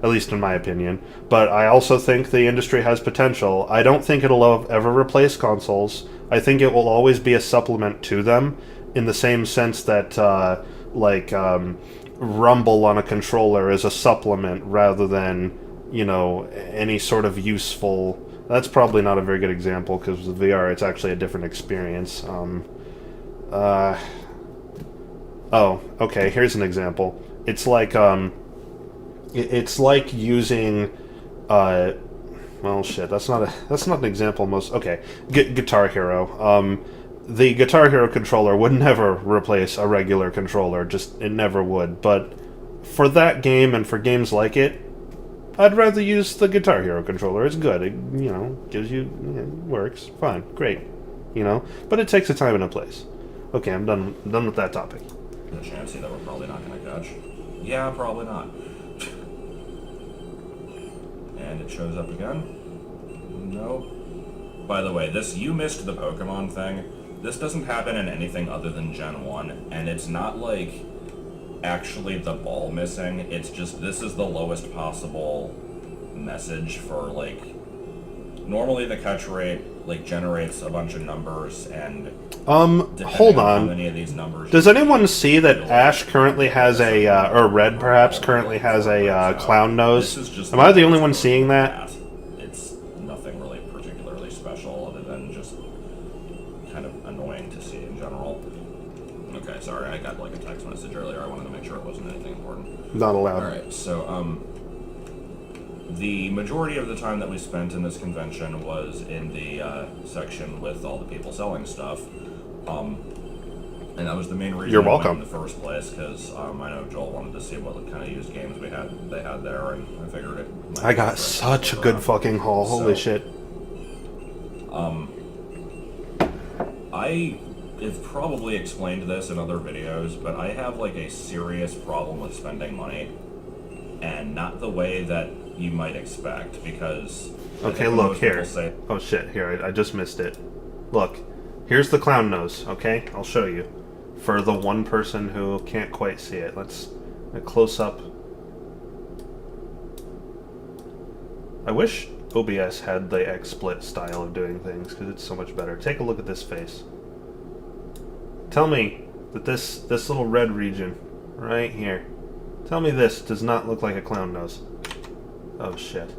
at least in my opinion. But I also think the industry has potential. I don't think it'll ever replace consoles. I think it will always be a supplement to them, in the same sense that, Rumble on a controller is a supplement rather than, you know, any sort of useful... That's probably not a very good example, because with VR, it's actually a different experience. Oh, okay, here's an example. It's like, it's like using, well, shit, that's not an example most... Okay, Guitar Hero. The Guitar Hero controller would never replace a regular controller, it never would, but for that game and for games like it, I'd rather use the Guitar Hero controller. It's good. It, gives you, works. Fine. Great. But it takes a time and a place. Okay, I'm done with that topic. The Chansey that we're probably not going to catch. Yeah, probably not. And it shows up again. No. By the way, you missed the Pokemon thing. This doesn't happen in anything other than Gen 1, and it's not like actually the ball missing, it's just this is the lowest possible message for, like, normally the catch rate, like, generates a bunch of numbers, and hold on. how many of these numbers does anyone see that Ash currently has or Red perhaps currently has a clown nose? Am I the only one seeing that? It's nothing really particularly special other than just kind of annoying to see in general. Okay, sorry, I got like a text message earlier. I wanted to make sure it wasn't anything important. Not allowed. Alright, so, the majority of the time that we spent in this convention was in the, section with all the people selling stuff. And that was the main reason You're I went welcome. in the first place, because, I know Joel wanted to see what kind of used games they had there, and I figured it might I be got fresh such a for good that. fucking haul. Holy So, shit. I have probably explained this in other videos, but I have like a serious problem with spending money, and not the way that you might expect, because I Okay, think when look most people here. say, Oh shit, here, I just missed it. Look, here's the clown nose, okay? I'll show you. For the one person who can't quite see it. Let's a close up. I wish OBS had the XSplit style of doing things, because it's so much better. Take a look at this face. Tell me that this little red region, right here, tell me this does not look like a clown nose. Oh shit.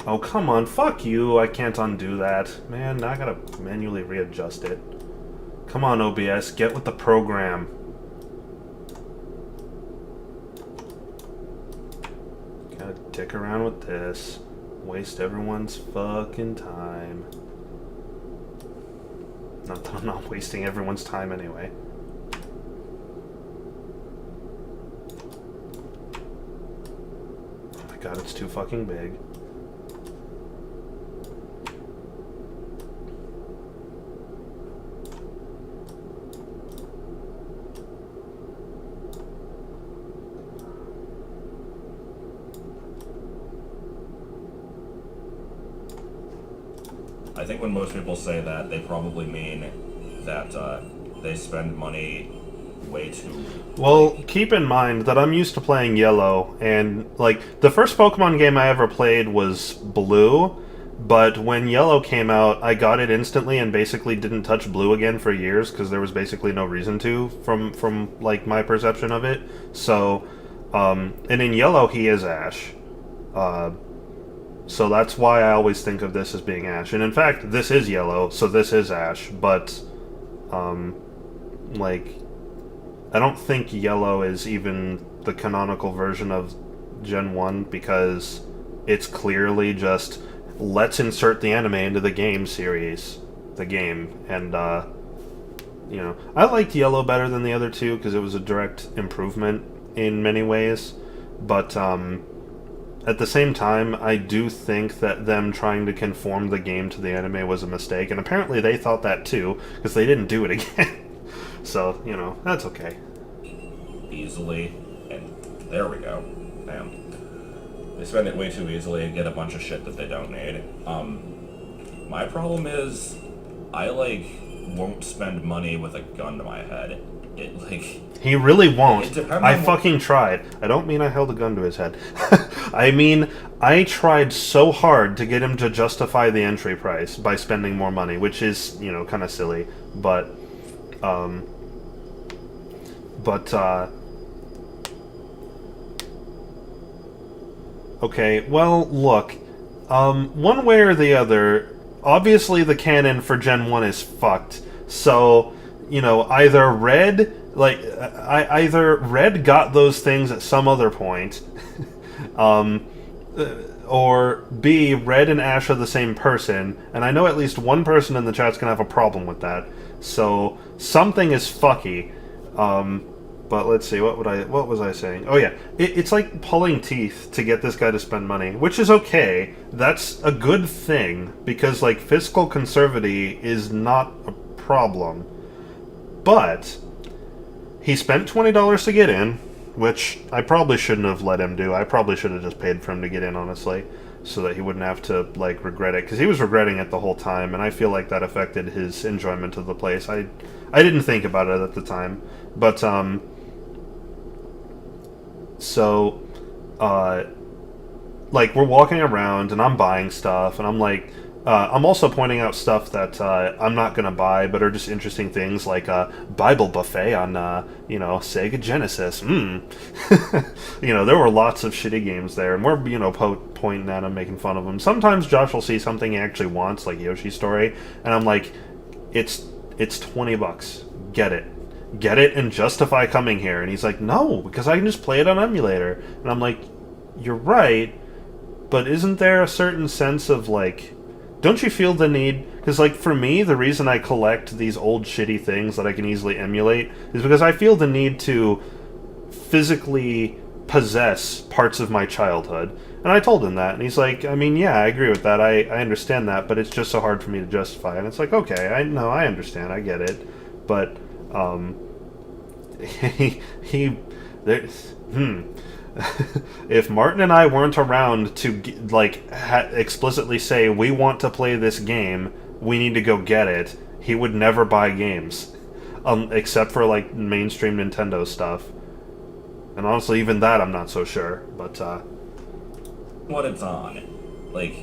Oh come on, fuck you, I can't undo that. Man, now I gotta manually readjust it. Come on OBS, get with the program. Gotta dick around with this. Waste everyone's fucking time. Not that I'm not wasting everyone's time anyway. Oh my god, it's too fucking big. I think when most people say that, they probably mean that they spend money way too... Well, keep in mind that I'm used to playing Yellow, and, like, the first Pokemon game I ever played was Blue, but when Yellow came out, I got it instantly and basically didn't touch Blue again for years, because there was basically no reason to, from like, my perception of it. So, and in Yellow, he is Ash. So that's why I always think of this as being Ash. And in fact, this is Yellow, so this is Ash, but, like, I don't think Yellow is even the canonical version of Gen 1, because it's clearly just, let's insert the anime into the game series. The game. And, you know, I liked Yellow better than the other two, because it was a direct improvement in many ways, but, at the same time, I do think that them trying to conform the game to the anime was a mistake, and apparently they thought that too, because they didn't do it again. So, you know, that's okay. Easily, and there we go. Damn. They spend it way too easily and get a bunch of shit that they don't need. My problem is, I, like, won't spend money with a gun to my head. It, like... He really won't. It depends I on fucking tried. I don't mean I held a gun to his head. I mean, I tried so hard to get him to justify the entry price by spending more money, which is, you know, kind of silly, but, okay, well, look, one way or the other, obviously the canon for Gen 1 is fucked, so, you know, either Red got those things at some other point, or B, Red and Ash are the same person, and I know at least one person in the chat's gonna have a problem with that, so something is fucky, But let's see, what was I saying? Oh yeah, it's like pulling teeth to get this guy to spend money, which is okay. That's a good thing because like fiscal conservatism is not a problem. But he spent $20 to get in, which I probably shouldn't have let him do. I probably should have just paid for him to get in, honestly, so that he wouldn't have to like regret it, because he was regretting it the whole time, and I feel like that affected his enjoyment of the place. I didn't think about it at the time, but so like we're walking around and I'm buying stuff, and I'm like, I'm also pointing out stuff that I'm not gonna buy, but are just interesting things, like a Bible buffet on Sega Genesis. There were lots of shitty games there, and we're pointing at him, making fun of him. Sometimes Josh will see something he actually wants, like Yoshi's Story, and I'm like, it's $20. Get it, and justify coming here. And he's like, no, because I can just play it on emulator. And I'm like, you're right, but isn't there a certain sense of like, don't you feel the need? Because, like, for me, the reason I collect these old shitty things that I can easily emulate is because I feel the need to physically possess parts of my childhood. And I told him that, and he's like, I mean, yeah, I agree with that. I understand that, but it's just so hard for me to justify. And it's like, okay, I understand, I get it. But, if Martin and I weren't around to explicitly say we want to play this game, we need to go get it, he would never buy games, except for like mainstream Nintendo stuff. And honestly, even that I'm not so sure. But what it's on, like,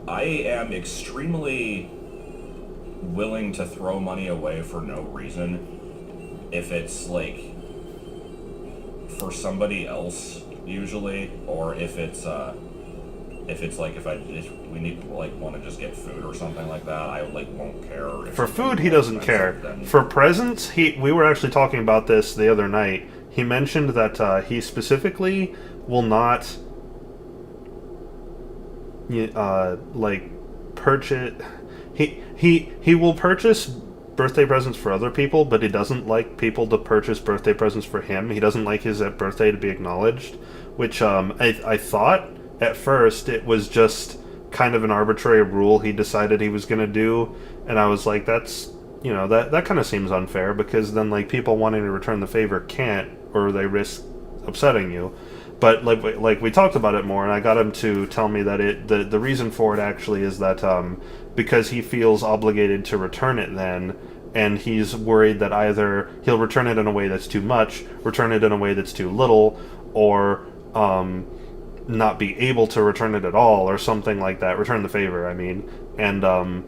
I am extremely willing to throw money away for no reason if it's like for somebody else usually, or if we need want to just get food or something like that, I won't care. For food, he doesn't care. For presents, we were actually talking about this the other night. He mentioned that he specifically will not purchase. He will purchase birthday presents for other people, but he doesn't like people to purchase birthday presents for him. He doesn't like his birthday to be acknowledged, which I thought at first it was just kind of an arbitrary rule he decided he was going to do, and I was like, that's, that kind of seems unfair, because then like people wanting to return the favor can't, or they risk upsetting you. But like we talked about it more, and I got him to tell me that the reason for it actually is that because he feels obligated to return it then, and he's worried that either he'll return it in a way that's too much, return it in a way that's too little, or not be able to return it at all, or something like that. Return the favor, I mean. And that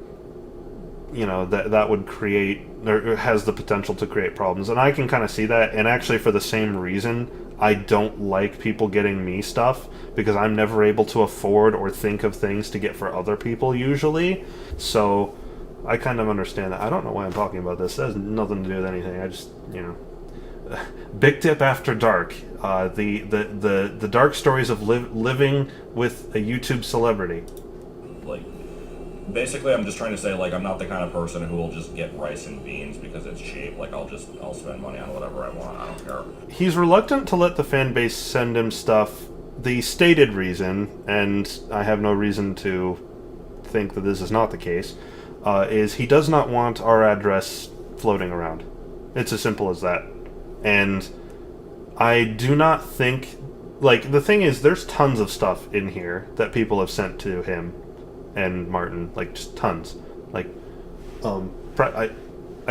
would create, or has the potential to create problems. And I can kind of see that, and actually for the same reason, I don't like people getting me stuff, because I'm never able to afford or think of things to get for other people usually. So I kind of understand that. I don't know why I'm talking about this. That has nothing to do with anything. I just, Big Dip After Dark. The dark stories of living with a YouTube celebrity. Basically, I'm just trying to say, I'm not the kind of person who will just get rice and beans because it's cheap. I'll spend money on whatever I want. I don't care. He's reluctant to let the fan base send him stuff. The stated reason, and I have no reason to think that this is not the case, is he does not want our address floating around. It's as simple as that. And I do not think... the thing is, there's tons of stuff in here that people have sent to him and Martin, just tons. I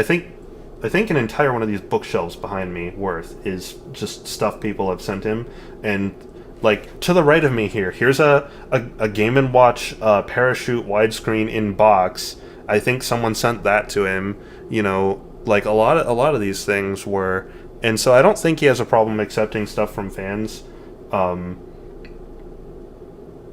think an entire one of these bookshelves behind me worth is just stuff people have sent him. And to the right of me here's a Game & Watch Parachute widescreen in box. I think someone sent that to him. A lot of these things were, and so I don't think he has a problem accepting stuff from fans.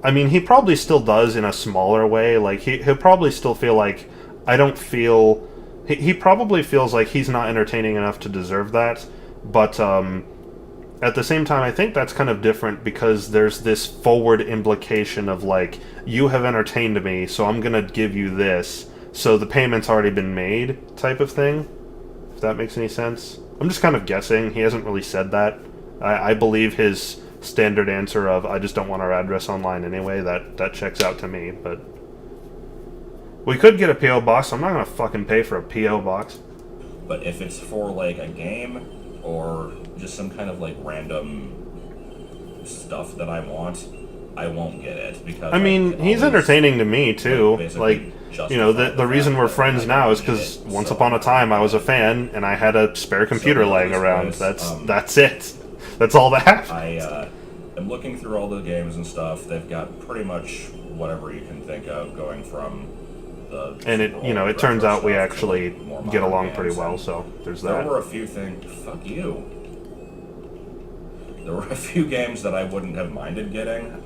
I mean, he probably still does in a smaller way. He'll probably still feel like, I don't feel... He probably feels like he's not entertaining enough to deserve that. But at the same time, I think that's kind of different, because there's this forward implication of, you have entertained me, so I'm going to give you this. So the payment's already been made, type of thing. If that makes any sense. I'm just kind of guessing. He hasn't really said that. I believe his standard answer of I just don't want our address online anyway. That checks out to me. But we could get a PO box. I'm not gonna fucking pay for a PO box. But if it's for like a game or just some kind of like random stuff that I want, I won't get it because I mean, he's entertaining to me too. Like, you know, the reason we're friends now is because once upon a time I was a fan and I had a spare computer laying around. That's it. That's all that happened. I am looking through all the games and stuff. They've got pretty much whatever you can think of, going from the And it, you know, it turns out we actually get along pretty well. So there's that. There were a few things. Fuck you. There were a few games that I wouldn't have minded getting.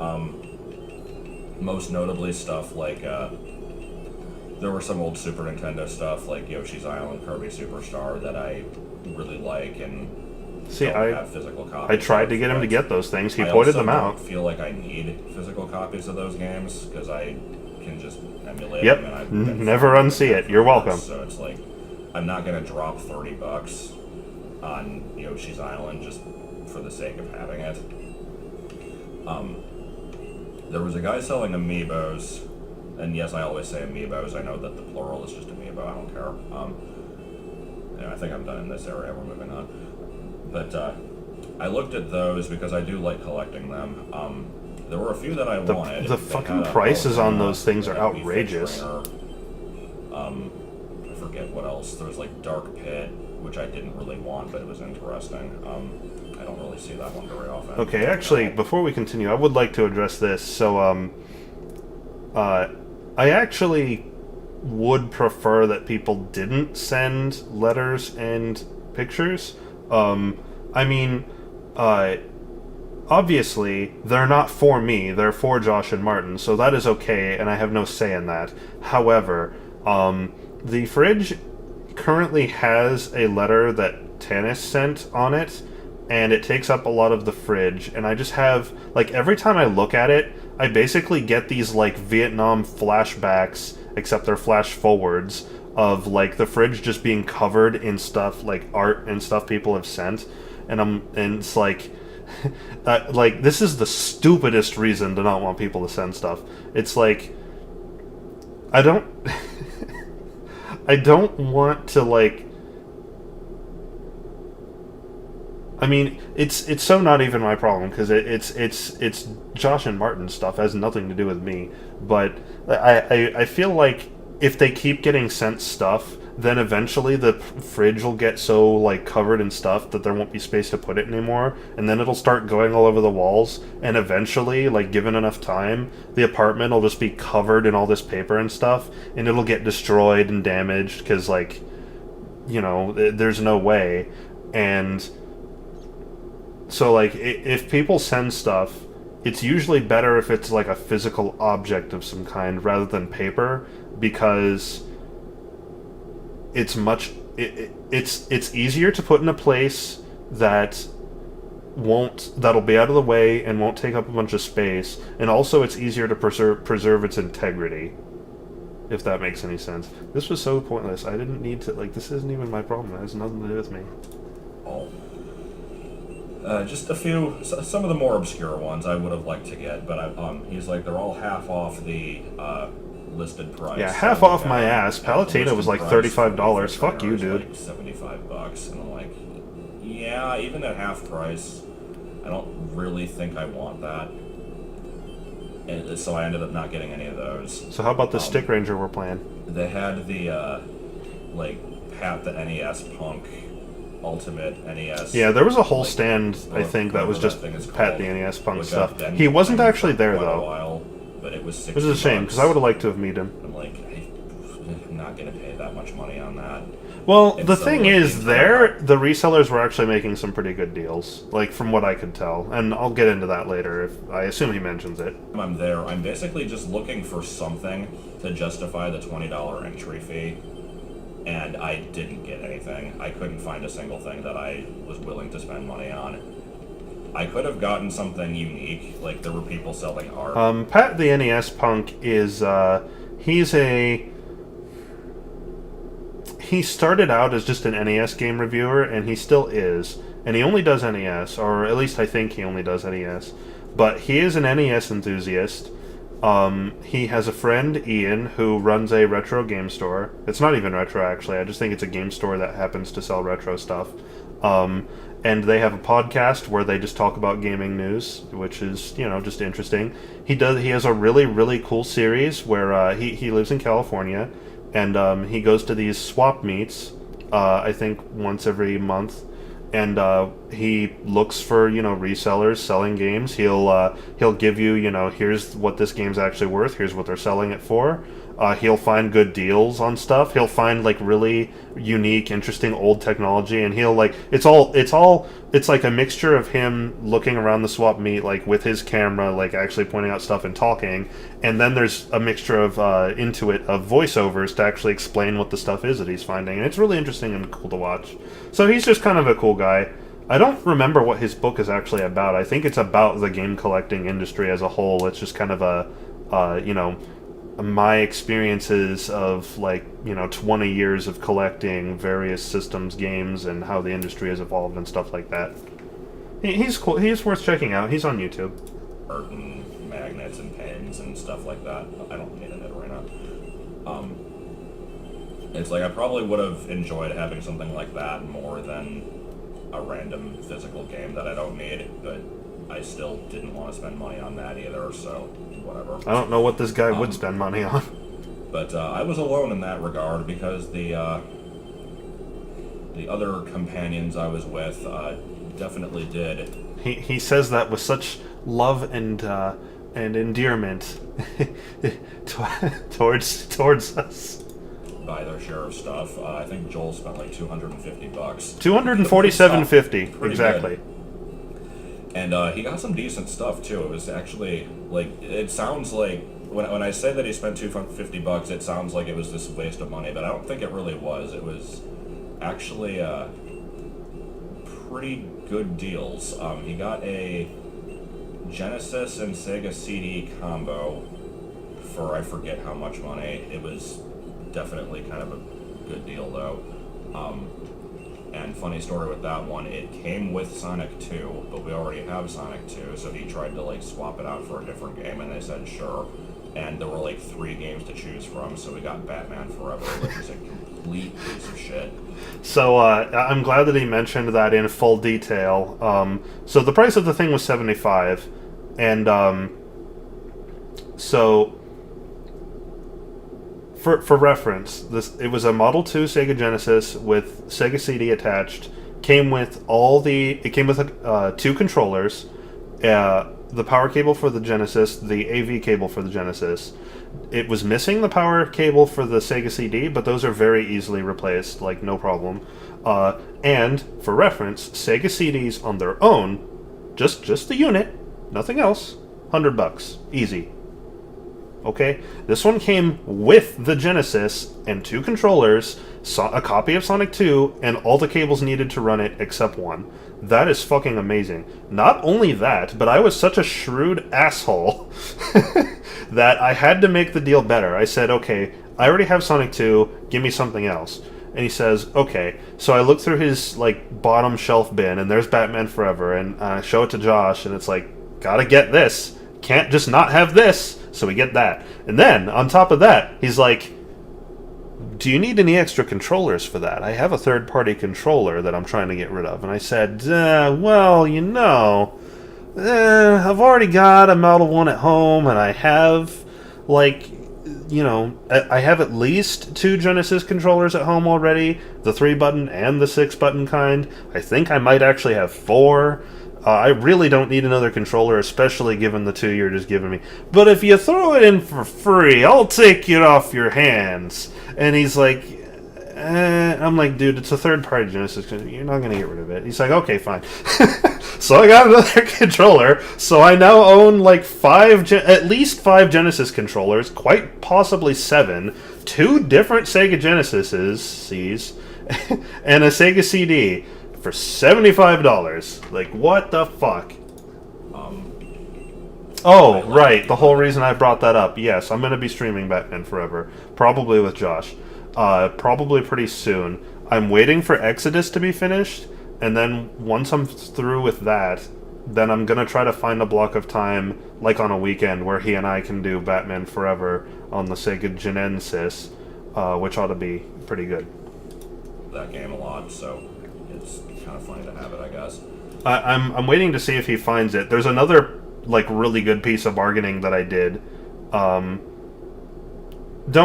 Most notably stuff like there were some old Super Nintendo stuff like Yoshi's Island, Kirby Superstar that I really like and See, don't have physical I copies. tried to get him to get those things. He pointed them I out. don't feel like I need physical copies of those games because I can just emulate Yep. them. And I've been Never unsee it. You're welcome. So it's like I'm not gonna drop $30 on Yoshi's Island just for the sake of having it. There was a guy selling amiibos, and yes, I always say amiibos. I know that the plural is just amiibo. I don't care. I think I'm done in this area. We're moving on. But I looked at those because I do like collecting them. There were a few that I wanted. The They fucking had a prices on Hologram, those things are they had Wii Fit outrageous. Trainer. I forget what else. There was like Dark Pit, which I didn't really want, but it was interesting. I don't really see that one very often. Okay, actually, before we continue, I would like to address this. So, I actually would prefer that people didn't send letters and pictures. I mean, obviously, they're not for me, they're for Josh and Martin, so that is okay, and I have no say in that. However, the fridge currently has a letter that Tanis sent on it, and it takes up a lot of the fridge, and I just have, like, every time I look at it, I basically get these, like, Vietnam flashbacks, except they're flash forwards, of, like, the fridge just being covered in stuff, like, art and stuff people have sent, and it's like, like, this is the stupidest reason to not want people to send stuff. It's like, I don't want to, like, I mean, it's so not even my problem because it's Josh and Martin's stuff. It has nothing to do with me. But I feel like if they keep getting sent stuff, then eventually the fridge will get so, like, covered in stuff that there won't be space to put it anymore, and then it'll start going all over the walls, and eventually, like, given enough time, the apartment will just be covered in all this paper and stuff, and it'll get destroyed and damaged because, like, you know, there's no way. And so, like, if people send stuff, it's usually better if it's, like, a physical object of some kind rather than paper, because it's it's easier to put in a place that'll be out of the way and won't take up a bunch of space, and also it's easier to preserve its integrity, if that makes any sense. This was so pointless. I didn't need to, like, this isn't even my problem. It has nothing to do with me. Oh. Just a few, some of the more obscure ones I would have liked to get, but he's like, they're all half off the listed price. Yeah, half off my ass. Palutena was like $35. Fuck you, dude. Like $75, and I'm like, yeah, even at half price, I don't really think I want that. And so I ended up not getting any of those. So how about the Stick Ranger we're playing? They had the like Pat the NES Punk Ultimate NES. Yeah, there was a whole stand, I or think, that was whatever just that thing is Pat called, the NES Punk which stuff. I've been He wasn't playing actually for there, quite a though. while, but it was $60. Which is a shame, because I would have liked to have met him. I'm like, I'm not gonna pay that much money on that. Well, And the so thing it is, seems the resellers were actually making some pretty good deals, like, from what I could tell. And I'll get into that later, if I assume he mentions it. I'm there. I'm basically just looking for something to justify the $20 entry fee, and I didn't get anything. I couldn't find a single thing that I was willing to spend money on. I could have gotten something unique, like there were people selling art. Pat the NES Punk is, he started out as just an NES game reviewer, and he still is. And he only does NES, or at least I think he only does NES. But he is an NES enthusiast. He has a friend, Ian, who runs a retro game store. It's not even retro, actually. I just think it's a game store that happens to sell retro stuff. And they have a podcast where they just talk about gaming news, which is, just interesting. He has a really, really cool series where he lives in California, and he goes to these swap meets, I think once every month, and he looks for resellers selling games. He'll give you here's what this game's actually worth. Here's what they're selling it for. He'll find good deals on stuff. He'll find like really unique, interesting old technology, and he'll it's like a mixture of him looking around the swap meet like with his camera, like actually pointing out stuff and talking, and then there's a mixture of Intuit of voiceovers to actually explain what the stuff is that he's finding, and it's really interesting and cool to watch. So he's just kind of a cool guy. I don't remember what his book is actually about. I think it's about the game collecting industry as a whole. It's just kind of my experiences of 20 years of collecting various systems games and how the industry has evolved and stuff like that. He's cool. He's worth checking out. He's on YouTube. Art and magnets and pens and stuff like that. I don't need it right now. It's like I probably would have enjoyed having something like that more than a random physical game that I don't need, but I still didn't want to spend money on that either, so whatever. I don't know what this guy would spend money on. But I was alone in that regard because the other companions I was with definitely did. He says that with such love and endearment towards us. Buy their share of stuff. I think Joel spent like $250. $247.50 exactly. Good. And he got some decent stuff too. It was actually it sounds like when I say that he spent $250, it sounds like it was this waste of money, but I don't think it really was. It was actually pretty good deals. He got a Genesis and Sega CD combo for I forget how much money. It was definitely kind of a good deal though. And funny story with that one, it came with Sonic 2, but we already have Sonic 2, so he tried to swap it out for a different game, and they said sure. And there were 3 games to choose from, so we got Batman Forever, which is a complete piece of shit. So I'm glad that he mentioned that in full detail. So the price of the thing was $75, and so for reference, it was a Model 2 Sega Genesis with Sega CD attached. It came with 2 controllers, the power cable for the Genesis, the AV cable for the Genesis. It was missing the power cable for the Sega CD, but those are very easily replaced, no problem. And for reference, Sega CDs on their own, just the unit, nothing else, $100, easy. Okay, this one came with the Genesis and 2 controllers, a copy of Sonic 2, and all the cables needed to run it except one. That is fucking amazing. Not only that, but I was such a shrewd asshole that I had to make the deal better. I said, okay, I already have Sonic 2, give me something else. And he says, okay. So I look through his bottom shelf bin, and there's Batman Forever, and I show it to Josh, and it's gotta get this. Can't just not have this. So we get that. And then, on top of that, he's like, do you need any extra controllers for that? I have a third-party controller that I'm trying to get rid of. And I said, well, I've already got a Model 1 at home, and I have, I have at least 2 Genesis controllers at home already, the 3-button and the 6-button kind. I think I might actually have 4. I really don't need another controller, especially given the 2 you're just giving me. But if you throw it in for free, I'll take it off your hands. And he's like, I'm like, dude, it's a third-party Genesis. You're not going to get rid of it. He's like, okay, fine. So I got another controller. So I now own at least 5 Genesis controllers, quite possibly 7, 2 different Sega Genesises, and a Sega CD. For $75. What the fuck? Oh, right. The whole reason I brought that up. Yes, I'm going to be streaming Batman Forever. Probably with Josh. probably pretty soon. I'm waiting for Exodus to be finished, and then once I'm through with that, then I'm gonna try to find a block of time, like on a weekend, where he and I can do Batman Forever on the Sega Genesis, which ought to be pretty good. That game a lot, so it's kind of funny to have it, I guess. I'm waiting to see if he finds it. There's another like really good piece of bargaining that I did. Don't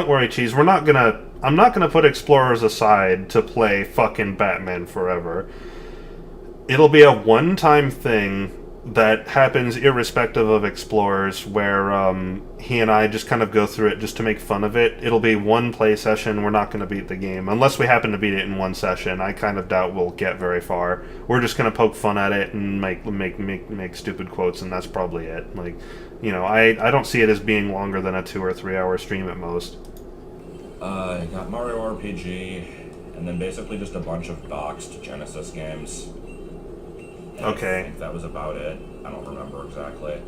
worry, Cheese. I'm not gonna put Explorers aside to play fucking Batman Forever. It'll be a one-time thing that happens irrespective of Explorers, where he and I just kind of go through it just to make fun of it. It'll be one play session. We're not going to beat the game. Unless we happen to beat it in one session, I kind of doubt we'll get very far. We're just going to poke fun at it and make stupid quotes, and that's probably it. Like, you know, I don't see it as being longer than a 2 or 3 hour stream at most. You got Mario RPG, and then basically just a bunch of boxed Genesis games. And Okay. I think that was about it. I don't remember exactly.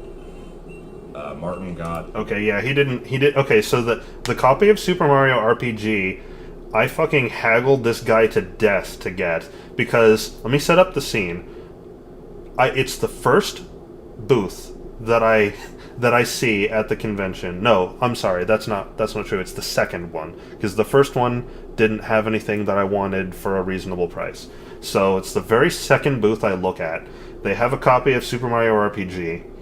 Martin got... Okay, yeah, he did. Okay, so the copy of Super Mario RPG, I fucking haggled this guy to death to get, because let me set up the scene. It's the first booth that I see at the convention. No, I'm sorry, that's not true. It's the second one, because the first one didn't have anything that I wanted for a reasonable price. So it's the very second booth I look at. They have a copy of Super Mario RPG.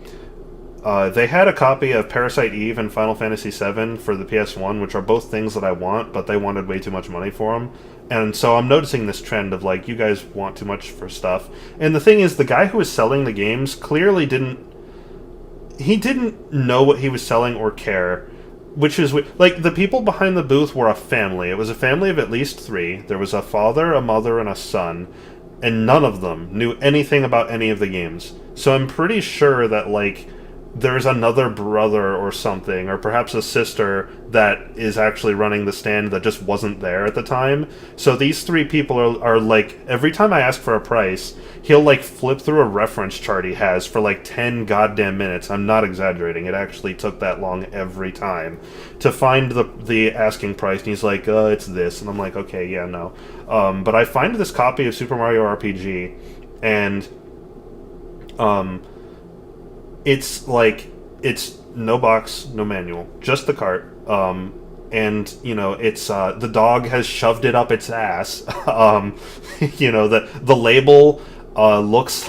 They had a copy of Parasite Eve and Final Fantasy VII for the PS1, which are both things that I want, but they wanted way too much money for them. And so I'm noticing this trend of, like, you guys want too much for stuff. And the thing is, the guy who was selling the games clearly didn't know what he was selling or care. Which is, like, the people behind the booth were a family. It was a family of at least 3. There was a father, a mother, and a son. And none of them knew anything about any of the games. So I'm pretty sure that, like, there's another brother or something, or perhaps a sister that is actually running the stand that just wasn't there at the time. So these 3 people are like, every time I ask for a price, he'll like flip through a reference chart he has for like 10 goddamn minutes. I'm not exaggerating. It actually took that long every time to find the asking price, and he's like, it's this. And I'm like, okay, yeah, no. But I find this copy of Super Mario RPG, and it's like, it's no box, no manual, just the cart. And, you know, it's, the dog has shoved it up its ass. You know, the label, looks,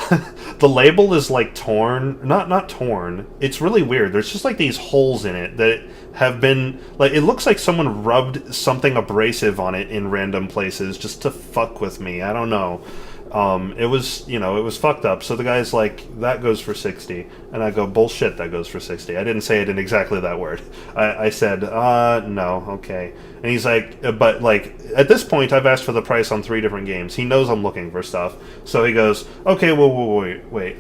the label is like torn, not torn. It's really weird. There's just like these holes in it that have been, like, it looks like someone rubbed something abrasive on it in random places just to fuck with me. I don't know. It was, you know, it was fucked up. So the guy's like, that goes for 60. And I go, bullshit, that goes for 60. I didn't say it in exactly that word. I said, no, okay. And he's like, but, like, at this point, I've asked for the price on 3 different games. He knows I'm looking for stuff. So he goes, okay, wait,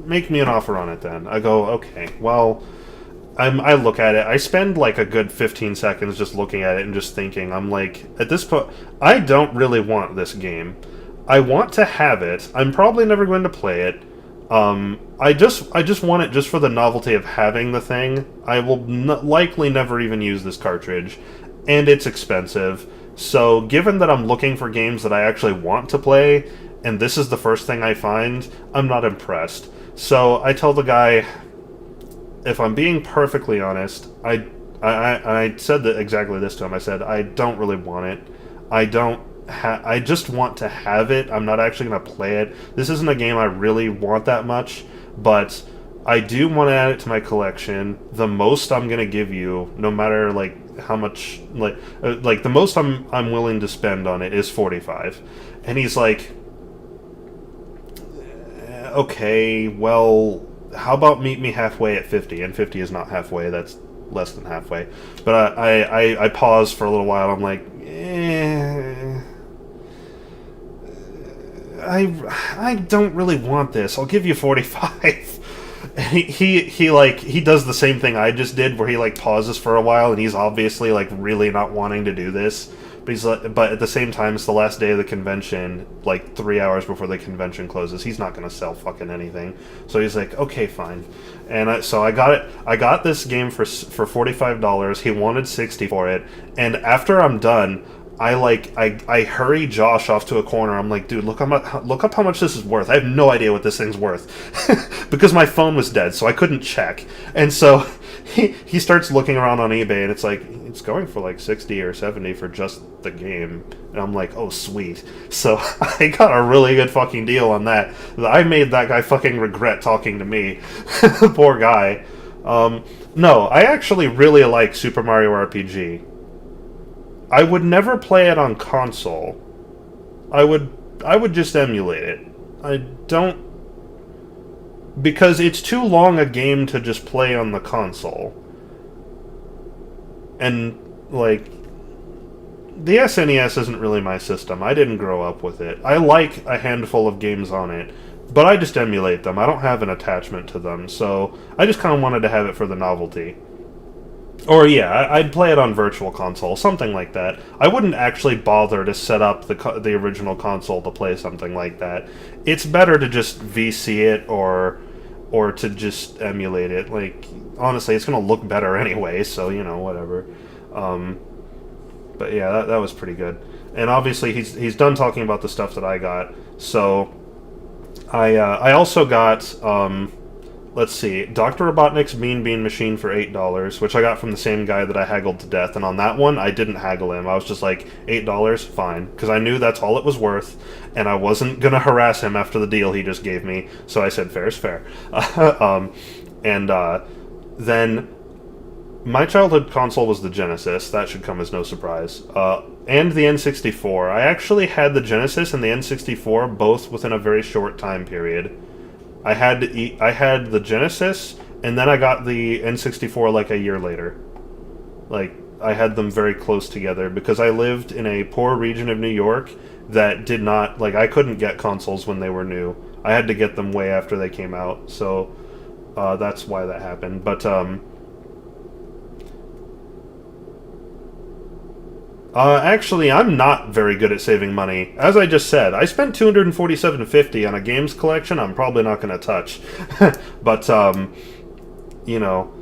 make me an offer on it then. I go, okay, well, I look at it. I spend like a good 15 seconds just looking at it and just thinking. I'm like, at this point, I don't really want this game. I want to have it. I'm probably never going to play it. I just want it just for the novelty of having the thing. I will likely never even use this cartridge, and it's expensive. So given that I'm looking for games that I actually want to play, and this is the first thing I find, I'm not impressed. So I tell the guy, if I'm being perfectly honest, I said that exactly this to him. I said, I don't really want it. I just want to have it. I'm not actually going to play it. This isn't a game I really want that much, but I do want to add it to my collection. The most I'm going to give you, no matter like how much, like the most I'm willing to spend on it is 45. And he's like, okay, well, how about meet me halfway at 50? And 50 is not halfway, that's less than halfway. But I pause for a little while. I'm like, I don't really want this. I'll give you 45. And he does the same thing I just did, where he like pauses for a while, and he's obviously like really not wanting to do this. But he's like, but at the same time, it's the last day of the convention, like 3 hours before the convention closes. He's not gonna sell fucking anything. So he's like, okay, fine. And so I got it. I got this game for $45. He wanted 60 for it. And after I'm done, I hurry Josh off to a corner. I'm like, dude, look up how much this is worth. I have no idea what this thing's worth because my phone was dead, so I couldn't check. And so he starts looking around on eBay, and it's like it's going for like 60 or 70 for just the game. And I'm like, oh sweet. So I got a really good fucking deal on that. I made that guy fucking regret talking to me. Poor guy. No, I actually really like Super Mario RPG. I would never play it on console. I would just emulate it. I don't, because it's too long a game to just play on the console. And like the SNES isn't really my system. I didn't grow up with it. I like a handful of games on it, but I just emulate them. I don't have an attachment to them, so I just kind of wanted to have it for the novelty. Or yeah, I'd play it on Virtual Console, something like that. I wouldn't actually bother to set up the original console to play something like that. It's better to just VC it or to just emulate it. Like, honestly, it's going to look better anyway, so, you know, whatever. But yeah, that was pretty good. And obviously, he's done talking about the stuff that I got. So, I also got, let's see, Dr. Robotnik's Mean Bean Machine for $8, which I got from the same guy that I haggled to death. And on that one, I didn't haggle him. I was just like, $8, fine. Because I knew that's all it was worth, and I wasn't going to harass him after the deal he just gave me. So I said, fair is fair. Then my childhood console was the Genesis. That should come as no surprise. And the N64. I actually had the Genesis and the N64 both within a very short time period. I had the Genesis, and then I got the N64 like a year later. Like, I had them very close together because I lived in a poor region of New York that did not, like, I couldn't get consoles when they were new. I had to get them way after they came out, so that's why that happened. But actually, I'm not very good at saving money. As I just said, I spent $247.50 on a games collection I'm probably not going to touch. But, you know,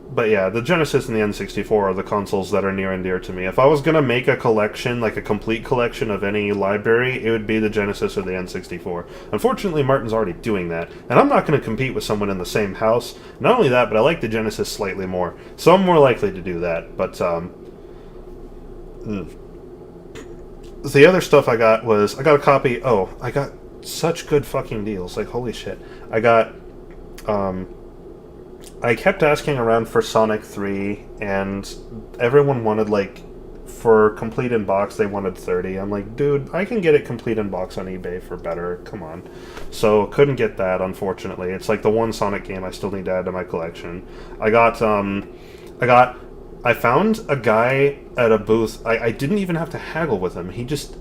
but yeah, the Genesis and the N64 are the consoles that are near and dear to me. If I was going to make a collection, like a complete collection of any library, it would be the Genesis or the N64. Unfortunately, Martin's already doing that, and I'm not going to compete with someone in the same house. Not only that, but I like the Genesis slightly more, so I'm more likely to do that. But the other stuff I got was, I got a copy, I got such good fucking deals, like holy shit. I got, I kept asking around for Sonic 3, and everyone wanted, like, for complete in box, they wanted $30. I'm like, dude, I can get it complete in box on eBay for better. Come on. So, couldn't get that, unfortunately. It's like the one Sonic game I still need to add to my collection. I found a guy at a booth. I didn't even have to haggle with him. He just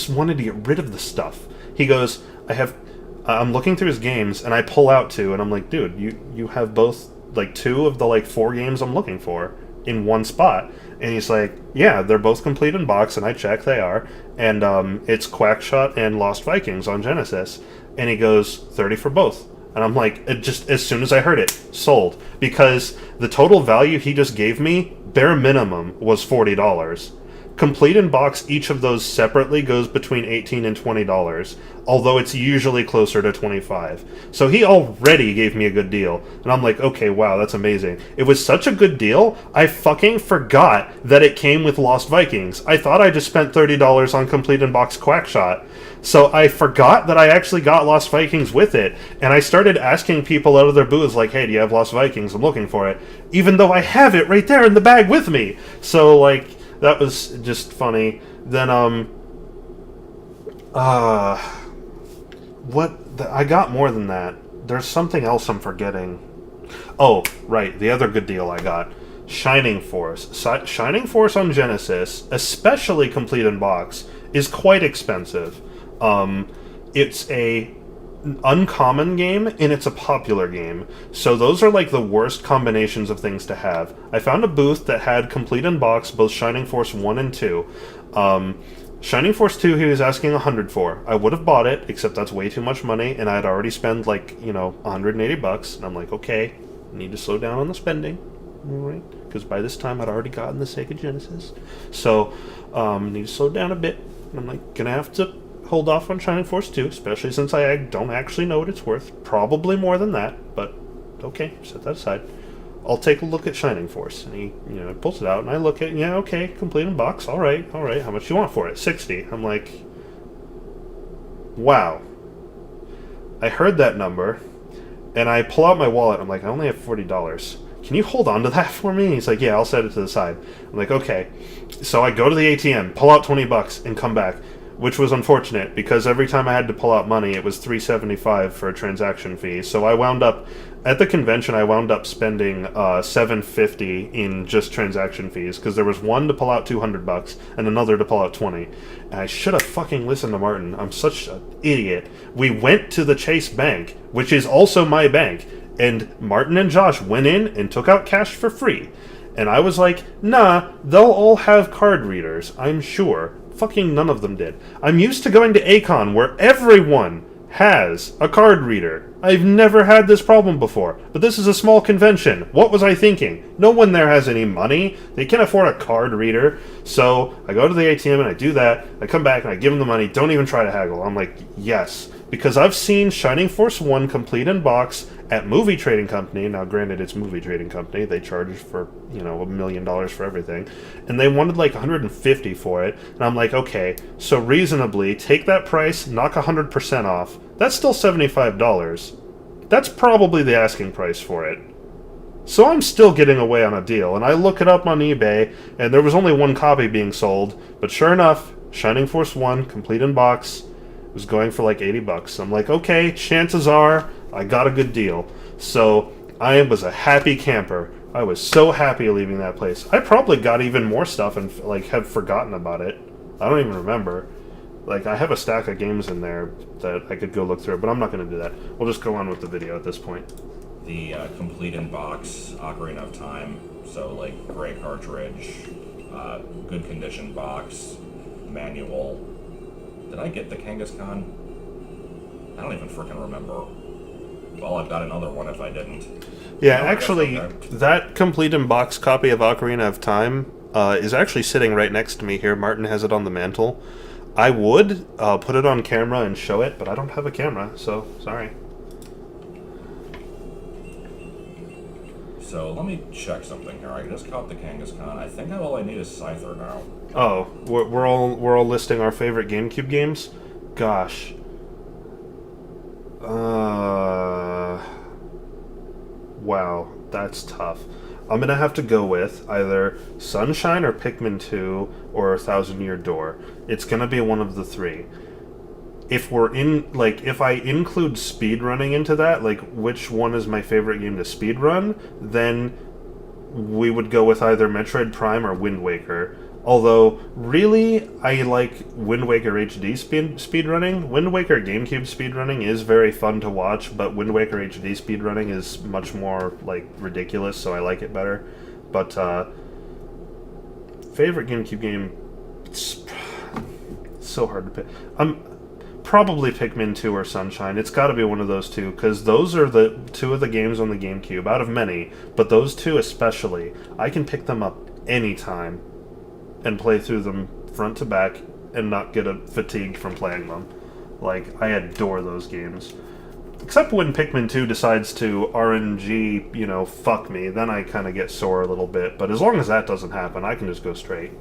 wanted to get rid of the stuff. He goes, I'm looking through his games, and I pull out 2, and I'm like, dude, you have both, like, 2 of the, like, 4 games I'm looking for in one spot. And he's like, yeah, they're both complete in box, and I check they are, and it's Quackshot and Lost Vikings on Genesis. And he goes, 30 for both. And I'm like, it just, as soon as I heard it, sold. Because the total value he just gave me, bare minimum, was $40. Complete in box, each of those separately goes between $18 and $20, although it's usually closer to $25. So he already gave me a good deal, and I'm like, okay, wow, that's amazing. It was such a good deal, I fucking forgot that it came with Lost Vikings. I thought I just spent $30 on complete in box Quackshot, so I forgot that I actually got Lost Vikings with it, and I started asking people out of their booths, like, hey, do you have Lost Vikings? I'm looking for it, even though I have it right there in the bag with me. So, like, that was just funny. Then, I got more than that. There's something else I'm forgetting. Oh, right, the other good deal I got. Shining Force. Shining Force on Genesis, especially complete in box, is quite expensive. It's a uncommon game and it's a popular game. So those are like the worst combinations of things to have. I found a booth that had complete in box both Shining Force 1 and 2. Shining Force 2 he was asking 100 for. I would have bought it, except that's way too much money and I'd already spent like, $180 and I'm like, okay, need to slow down on the spending. Alright, because by this time I'd already gotten the Sega Genesis. So, need to slow down a bit. I'm like, gonna have to hold off on Shining Force 2, especially since I don't actually know what it's worth. Probably more than that, but okay, set that aside. I'll take a look at Shining Force. And he, pulls it out, and I look at, yeah, okay, complete in box, alright, how much you want for it? 60. I'm like, wow. I heard that number, and I pull out my wallet, I'm like, I only have $40. Can you hold on to that for me? He's like, yeah, I'll set it to the side. I'm like, okay. So I go to the ATM, pull out $20, and come back. Which was unfortunate, because every time I had to pull out money, it was $3.75 for a transaction fee. So I wound up, at the convention, spending $7.50 in just transaction fees, because there was one to pull out $200 and another to pull out 20. And I should have fucking listened to Martin. I'm such an idiot. We went to the Chase Bank, which is also my bank, and Martin and Josh went in and took out cash for free. And I was like, nah, they'll all have card readers, I'm sure. Fucking none of them did. I'm used to going to Akon where everyone has a card reader. I've never had this problem before, but this is a small convention. What was I thinking? No one there has any money. They can't afford a card reader. So I go to the ATM and I do that. I come back and I give them the money. Don't even try to haggle. I'm like, yes. Because I've seen Shining Force 1 complete in box at Movie Trading Company. Now, granted, it's Movie Trading Company. They charge for, $1 million for everything. And they wanted like $150 for it. And I'm like, okay, so reasonably, take that price, knock 100% off. That's still $75. That's probably the asking price for it. So I'm still getting away on a deal. And I look it up on eBay, and there was only one copy being sold. But sure enough, Shining Force 1, complete in box, was going for like $80. I'm like, okay, chances are I got a good deal. So I was a happy camper. I was so happy leaving that place. I probably got even more stuff and have forgotten about it. I don't even remember. I have a stack of games in there that I could go look through, but I'm not going to do that. We'll just go on with the video at this point. The complete in box Ocarina of Time, so gray cartridge, good condition box, manual. Did I get the Kangaskhan? I don't even freaking remember. Well, I've got another one if I didn't. Yeah, No, actually, okay. that complete in box copy of Ocarina of Time is actually sitting right next to me here. Martin has it on the mantle. I would put it on camera and show it, but I don't have a camera, so sorry. So let me check something here. I just caught the Kangaskhan. I think all I need is Scyther now. Oh, we're all listing our favorite GameCube games? Gosh. Wow, that's tough. I'm gonna have to go with either Sunshine or Pikmin 2 or A Thousand Year Door. It's gonna be one of the three. If if I include speedrunning into that, which one is my favorite game to speedrun, then we would go with either Metroid Prime or Wind Waker. Although, really, I like Wind Waker HD speedrunning. Wind Waker GameCube speedrunning is very fun to watch, but Wind Waker HD speedrunning is much more, ridiculous, so I like it better. But, favorite GameCube game, it's so hard to pick. Probably Pikmin 2 or Sunshine. It's got to be one of those two, because those are the two of the games on the GameCube, out of many, but those two especially. I can pick them up anytime and play through them front to back and not get fatigued from playing them. I adore those games. Except when Pikmin 2 decides to RNG, fuck me, then I kind of get sore a little bit, but as long as that doesn't happen, I can just go straight.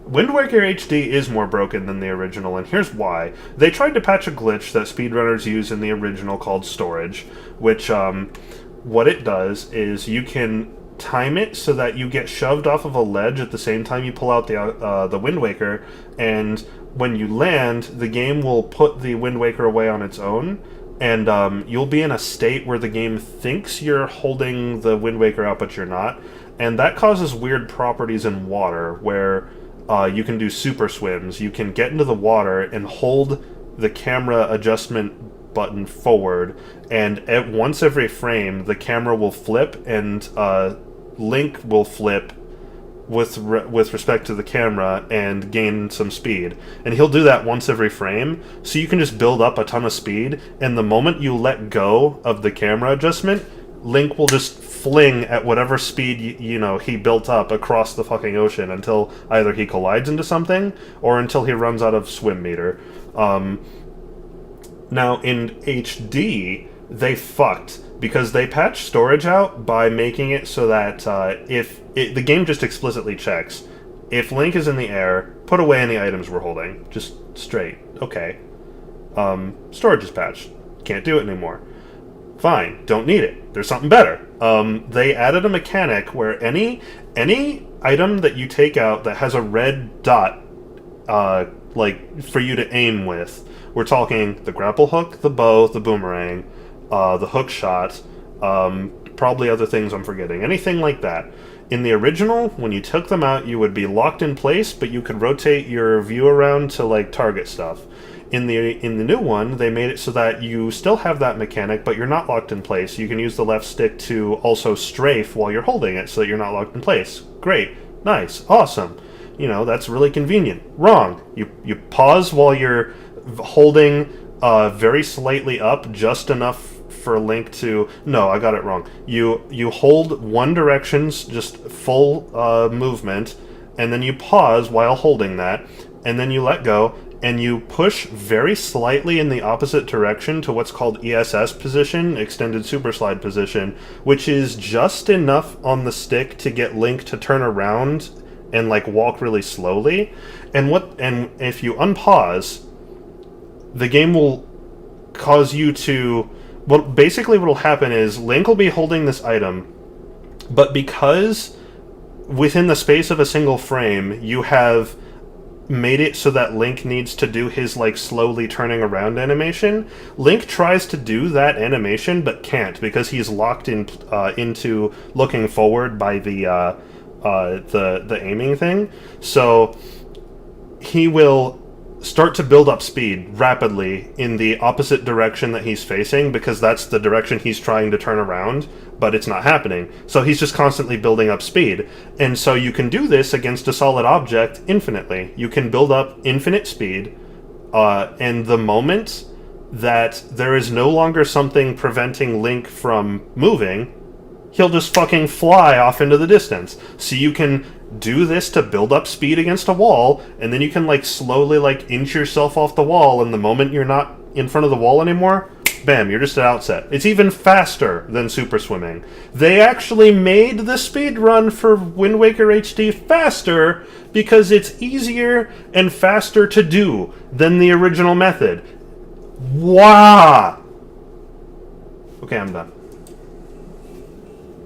Wind Waker HD is more broken than the original, and here's why. They tried to patch a glitch that speedrunners use in the original called storage, which, what it does is you can time it so that you get shoved off of a ledge at the same time you pull out the Wind Waker, and when you land, the game will put the Wind Waker away on its own, and you'll be in a state where the game thinks you're holding the Wind Waker out, but you're not, and that causes weird properties in water, where you can do super swims. You can get into the water and hold the camera adjustment button forward, and once every frame, the camera will flip, and Link will flip with respect to the camera and gain some speed. And he'll do that once every frame, so you can just build up a ton of speed, and the moment you let go of the camera adjustment, Link will just fling at whatever speed he built up across the fucking ocean until either he collides into something or until he runs out of swim meter. Now in HD, they fucked because they patched storage out by making it so that the game just explicitly checks if Link is in the air, put away any items we're holding. Just straight. Okay. Storage is patched. Can't do it anymore. Fine. Don't need it. There's something better. They added a mechanic where any item that you take out that has a red dot, for you to aim with, we're talking the grapple hook, the bow, the boomerang, the hook shot, probably other things I'm forgetting. Anything like that. In the original, when you took them out, you would be locked in place, but you could rotate your view around to target stuff. In the new one, they made it so that you still have that mechanic, but you're not locked in place. You can use the left stick to also strafe while you're holding it, so that you're not locked in place. Great, nice, awesome. That's really convenient. Wrong. You pause while you're holding very slightly up, just enough for Link to... No, I got it wrong. You hold one direction's just full movement, and then you pause while holding that, and then you let go, and you push very slightly in the opposite direction to what's called ESS position, extended super slide position, which is just enough on the stick to get Link to turn around and walk really slowly. And if you unpause, the game will cause you to... Well, basically what will happen is Link will be holding this item, but because within the space of a single frame, you have made it so that Link needs to do his, slowly turning around animation, Link tries to do that animation, but can't, because he's locked into looking forward by the aiming thing. So he will start to build up speed rapidly in the opposite direction that he's facing, because that's the direction he's trying to turn around, but it's not happening. So he's just constantly building up speed. And so you can do this against a solid object infinitely. You can build up infinite speed, and the moment that there is no longer something preventing Link from moving, he'll just fucking fly off into the distance. So you can do this to build up speed against a wall, and then you can slowly inch yourself off the wall, and the moment you're not in front of the wall anymore, bam, you're just at outset. It's even faster than super swimming. They actually made the speed run for Wind Waker HD faster because it's easier and faster to do than the original method. Wow! Okay, I'm done.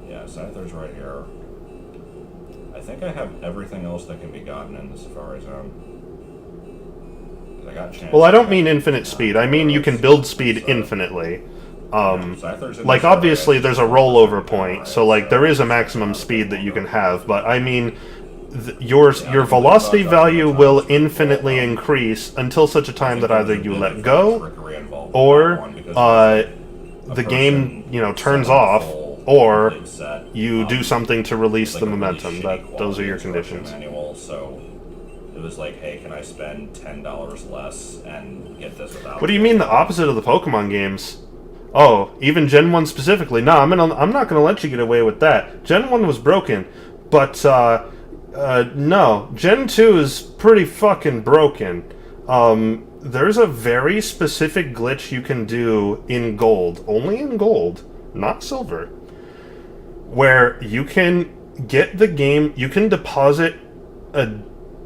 Yeah, Scyther's right here. I think I have everything else that can be gotten in the Safari Zone. I got chance. Well, I don't mean infinite speed. I mean you can build speed infinitely. Obviously there's a rollover point, so there is a maximum speed that you can have, but I mean your velocity value will infinitely increase until such a time that either you let go, or the game turns off, or you do something to release the momentum. Those are your conditions. So it was hey, can I spend $10 less and get this without... What do you mean the opposite of the Pokemon games? Oh, even Gen 1 specifically? No, I'm not gonna let you get away with that. Gen 1 was broken, but no. Gen 2 is pretty fucking broken. There's a very specific glitch you can do in Gold, only in Gold, not Silver, where you can get the game, you can deposit a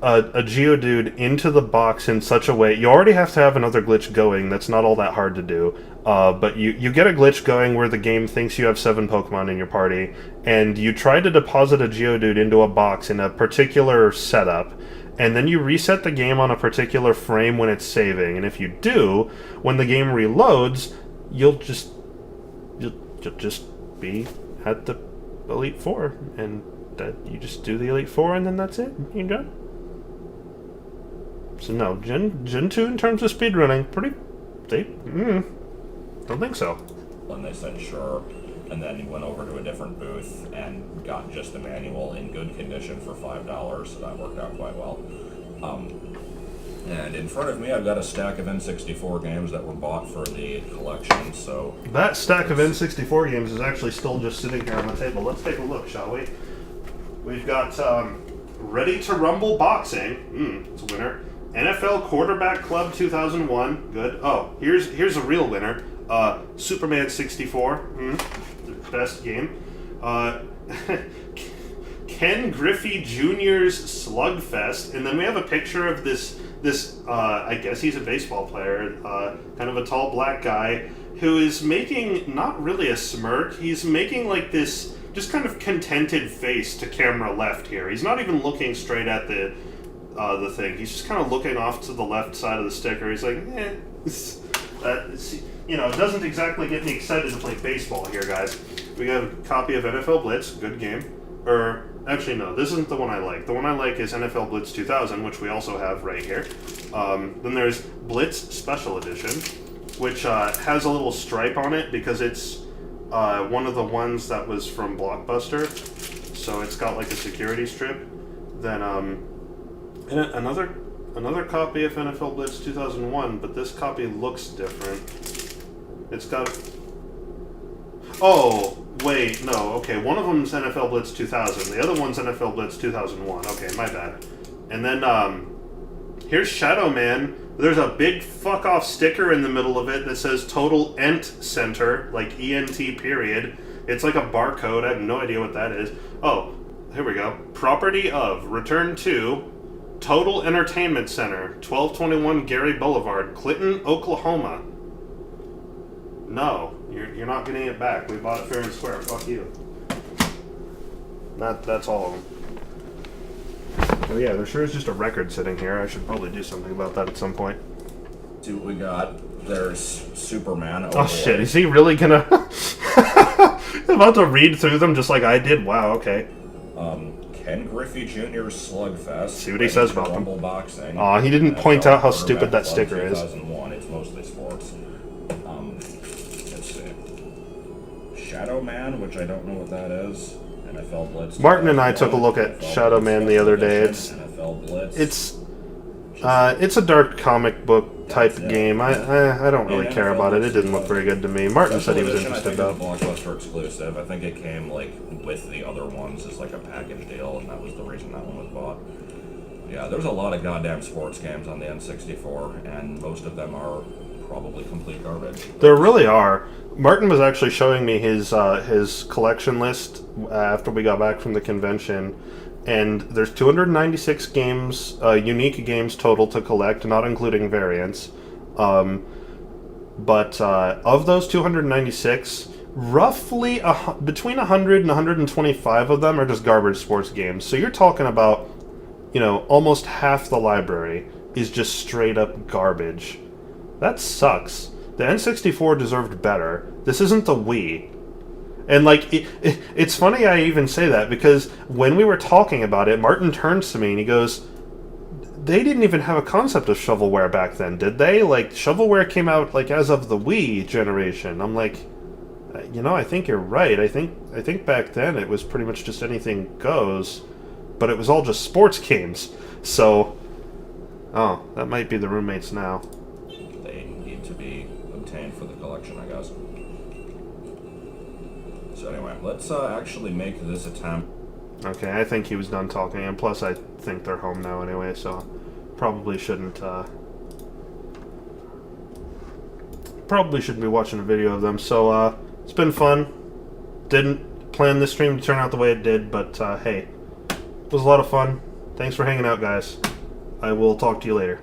Geodude into the box in such a way. You already have to have another glitch going. That's not all that hard to do. But you get a glitch going where the game thinks you have 7 Pokemon in your party, and you try to deposit a Geodude into a box in a particular setup, and then you reset the game on a particular frame when it's saving. And if you do, when the game reloads, you'll just be at the Elite Four, and that you just do the Elite Four, and then that's it. You're done. So no, Gen 2 in terms of speedrunning, don't think so. And they said sure, and then he went over to a different booth and got just a manual in good condition for $5, so that worked out quite well. And in front of me, I've got a stack of N64 games that were bought for the collection, so... That stack of N64 games is actually still just sitting here on the table. Let's take a look, shall we? We've got Ready to Rumble Boxing. It's a winner. NFL Quarterback Club 2001. Good. Oh, here's a real winner. Superman 64. The best game. Ken Griffey Jr.'s Slugfest. And then we have a picture of this I guess he's a baseball player, kind of a tall black guy, who is making not really a smirk, he's making like this just kind of contented face to camera left here. He's not even looking straight at the thing, he's just kind of looking off to the left side of the sticker. He's like, it doesn't exactly get me excited to play baseball here, guys. We got a copy of NFL Blitz, good game. Actually, no, this isn't the one I like. The one I like is NFL Blitz 2000, which we also have right here. Then there's Blitz Special Edition, which has a little stripe on it because it's one of the ones that was from Blockbuster. So it's got like a security strip. Then another copy of NFL Blitz 2001, but this copy looks different. It's got... Oh, wait, no, okay, one of them's NFL Blitz 2000, the other one's NFL Blitz 2001, okay, my bad. And then, here's Shadow Man. There's a big fuck-off sticker in the middle of it that says Total Ent Center, like ENT period. It's like a barcode, I have no idea what that is. Oh, here we go. Property of, Return to, Total Entertainment Center, 1221 Gary Boulevard, Clinton, Oklahoma. No, you're not getting it back. We bought it fair and square. Fuck you. That's all of them. Oh yeah, there sure is just a record sitting here. I should probably do something about that at some point. See what we got. There's Superman. Oh shit, is he really gonna... about to read through them just like I did? Wow, okay. Ken Griffey Jr.'s Slugfest. See what he says about them. Rumble Boxing. Aw, he didn't point out how stupid that sticker is. 2001, it's mostly sports. Let's see. Shadow Man, which I don't know what that is. NFL Blitz. Martin and I took a look at Shadow Man the other day. NFL Blitz. It's a dark comic book type game. I don't really care about it. It didn't look very good to me. Martin said he was interested though. Blockbuster exclusive. I think it came like with the other ones as like a package deal, and that was the reason that one was bought. Yeah, there's a lot of goddamn sports games on the N64, and most of them are probably complete garbage. There really are. Martin was actually showing me his collection list after we got back from the convention, and there's 296 games, unique games total to collect, not including variants. But of those 296, roughly between 100 and 125 of them are just garbage sports games. So you're talking about, almost half the library is just straight up garbage. That sucks. The N64 deserved better. This isn't the Wii. And, it's funny I even say that, because when we were talking about it, Martin turns to me and he goes, they didn't even have a concept of shovelware back then, did they? Shovelware came out, as of the Wii generation. I'm like, I think you're right. I think back then it was pretty much just anything goes, but it was all just sports games. So, that might be the roommates now. They need to be obtained for the collection, I guess. So anyway, let's actually make this attempt. Okay, I think he was done talking, and plus I think they're home now anyway, so probably shouldn't be watching a video of them. So it's been fun. Didn't plan this stream to turn out the way it did, but hey, it was a lot of fun. Thanks for hanging out, guys. I will talk to you later.